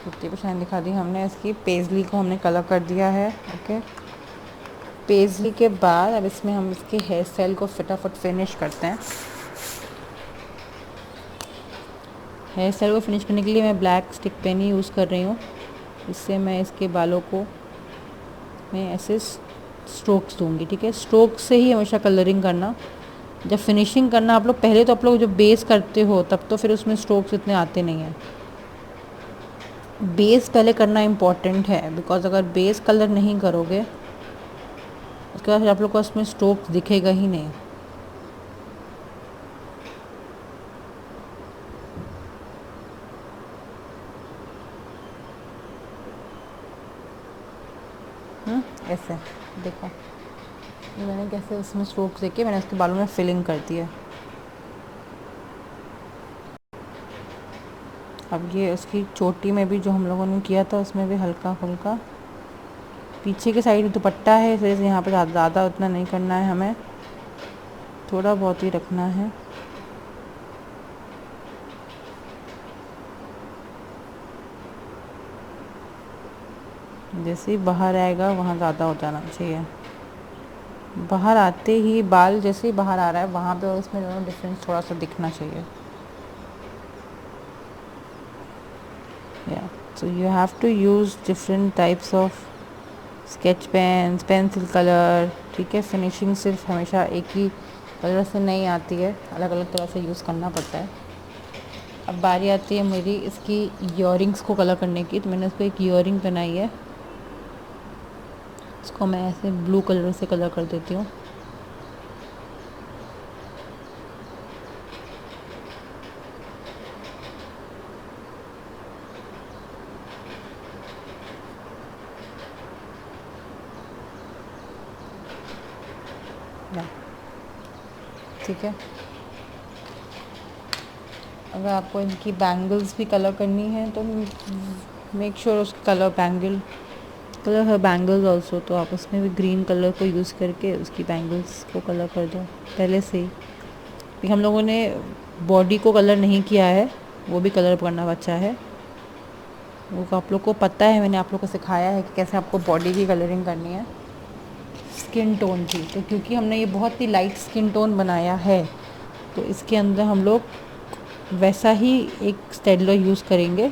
जूती पे शाइन दिखा दी हमने। इसकी पेजली को हमने कलर कर दिया है। ओके, पेजली के बाद अब इसमें हम इसके हेयर स्टाइल को फटाफट फिनिश करते हैं। हेयर स्टाइल को फिनिश करने के लिए मैं ब्लैक स्टिक पेन ही यूज़ कर रही हूँ। इससे मैं इसके बालों को मैं ऐसे स्ट्रोक्स दूंगी। ठीक है, स्ट्रोक से ही हमेशा कलरिंग करना। जब फिनिशिंग करना आप लोग पहले, तो आप लोग जब बेस करते हो तब तो फिर उसमें स्ट्रोक्स इतने आते नहीं हैं। बेस पहले करना इम्पॉर्टेंट है, बिकॉज अगर बेस कलर नहीं करोगे उसके बाद फिर आप लोग को उसमें स्ट्रोक्स दिखेगा ही नहीं। ऐसे देखो, ये मैंने कैसे उसमें स्ट्रोक्स देके मैंने उसके बालों में फिलिंग कर दी है। अब ये उसकी चोटी में भी जो हम लोगों ने किया था उसमें भी हल्का फुल्का, पीछे के साइड दुपट्टा है इस वजह से यहाँ पे ज़्यादा उतना नहीं करना है, हमें थोड़ा बहुत ही रखना है। जैसे ही बाहर आएगा वहाँ ज़्यादा हो जाना चाहिए। बाहर आते ही बाल जैसे ही बाहर आ रहा है वहाँ पे और उसमें दोनों डिफरेंस थोड़ा सा दिखना चाहिए। या so you have to use different types of sketch pens, pencil colour. ठीक है, फिनिशिंग सिर्फ हमेशा एक ही कलर से नहीं आती है, अलग अलग तरह से यूज़ करना पड़ता है। अब बारी आती है मेरी इसकी ईयरिंग्स को कलर करने की। तो मैंने इसको एक ईयरिंग बनाई है, इसको मैं ऐसे ब्लू कलर से कलर कर देती हूँ। ठीक है, अगर आपको इनकी बैंगल्स भी कलर करनी है तो मेक श्योर उसका कलर है बैंगल्स ऑल्सो, तो आप उसमें भी ग्रीन कलर को यूज़ करके उसकी बैंगल्स को कलर कर दो पहले से ही। हम लोगों ने बॉडी को कलर नहीं किया है, वो भी कलर करना बचा है, वो आप लोग को पता है, मैंने आप लोग को सिखाया है कि कैसे आपको बॉडी की कलरिंग करनी है स्किन टोन की। तो क्योंकि हमने ये बहुत ही लाइट स्किन टोन बनाया है तो इसके अंदर हम लोग वैसा ही एक स्टेडलर यूज़ करेंगे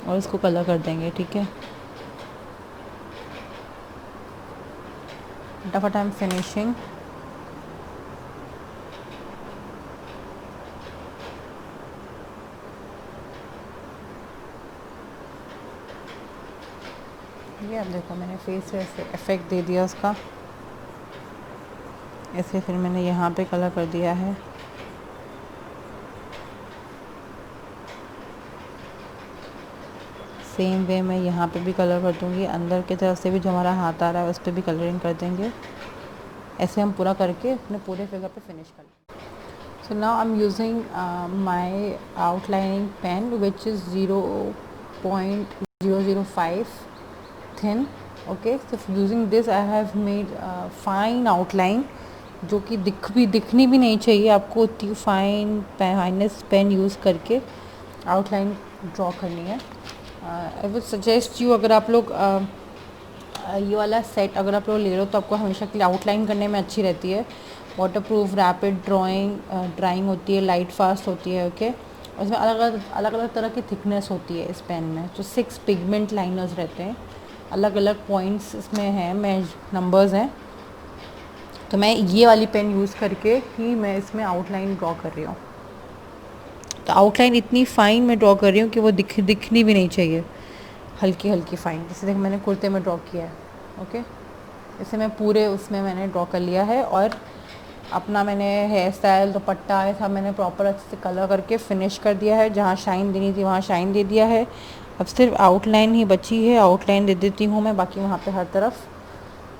और इसको कलर कर देंगे। ठीक है, फटाफट आई एम फिनिशिंग। ये अब देखो मैंने फेस पे ऐसे इफेक्ट दे दिया उसका, ऐसे फिर मैंने यहाँ पे कलर कर दिया है। सेम वे मैं यहाँ पे भी कलर कर दूँगी, अंदर की तरफ से भी जो हमारा हाथ आ रहा है उस पर भी कलरिंग कर देंगे। ऐसे हम पूरा करके अपने पूरे फिगर पे फिनिश कर लेंगे। So now I am using my outlining pen which is 0.005 thin. Okay, so using this I have made fine outline, जो कि दिखनी भी नहीं चाहिए आपको, उतनी फाइनेस्ट पेन यूज़ करके आउटलाइन ड्रॉ करनी है। आई वुड सजेस्ट यू, अगर आप लोग ये वाला सेट अगर आप लोग ले रहे हो तो आपको हमेशा के लिए आउटलाइन करने में अच्छी रहती है। वाटरप्रूफ रैपिड ड्राइंग होती है, लाइट फास्ट होती है। ओके, उसमें अलग अलग तरह की थिकनेस होती है इस पेन में। तो 6 पिगमेंट लाइनर्स रहते हैं, अलग अलग पॉइंट्स इसमें हैं, नंबर्स हैं। तो मैं ये वाली पेन यूज़ करके ही मैं इसमें आउटलाइन ड्रॉ कर रही हूँ। तो आउटलाइन इतनी फ़ाइन मैं ड्रॉ कर रही हूँ कि वो दिखनी भी नहीं चाहिए, हल्की हल्की फ़ाइन। जैसे देख मैंने कुर्ते में ड्रॉ किया है। ओके, इसे मैं पूरे उसमें मैंने ड्रॉ कर लिया है और अपना मैंने हेयर स्टाइल दुपट्टा ये सब मैंने प्रॉपर अच्छे से कलर करके फिनिश कर दिया है। जहाँ शाइन देनी थी वहाँ शाइन दे दिया है। अब सिर्फ आउटलाइन ही बची है, आउटलाइन दे देती हूँ मैं। बाकी वहाँ पे हर तरफ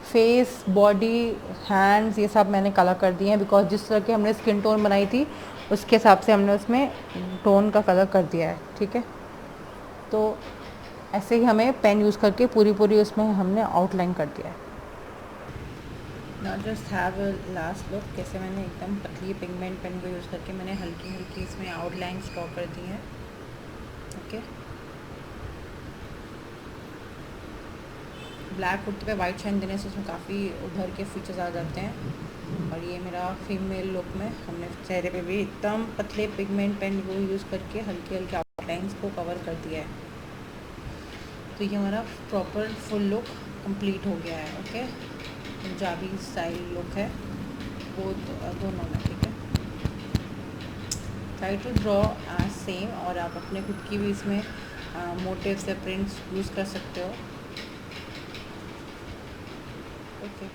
फेस, बॉडी, हैंड्स ये सब मैंने कलर कर दिए हैं, बिकॉज जिस तरह की हमने स्किन टोन बनाई थी उसके हिसाब से हमने उसमें टोन का कलर कर दिया है। ठीक है, तो ऐसे ही हमें पेन यूज़ करके पूरी उसमें हमने आउटलाइन कर दिया है। Not just have a last look, कैसे मैंने एकदम पतली पिगमेंट पेन को यूज़ करके मैंने हल्की हल्की इसमें आउटलाइंस ड्रॉ कर दी हैं। ओके, ब्लैक कुर्ते पे वाइट शाइन देने से उसमें काफ़ी उभर के फीचर्स आ जाते हैं। और ये मेरा फीमेल लुक में हमने चेहरे पे भी एकदम पतले पिगमेंट पेन को यूज़ करके हल्की हल्की आउटलाइंस को कवर कर दिया है। तो ये हमारा प्रॉपर फुल लुक कंप्लीट हो गया है। ओके, पंजाबी स्टाइल लुक है वो दोनों में। ठीक है, ट्राई टू ड्रॉ सेम, और आप अपने खुद की भी इसमें मोटिव्स या प्रिंट्स यूज़ कर सकते हो। ओके।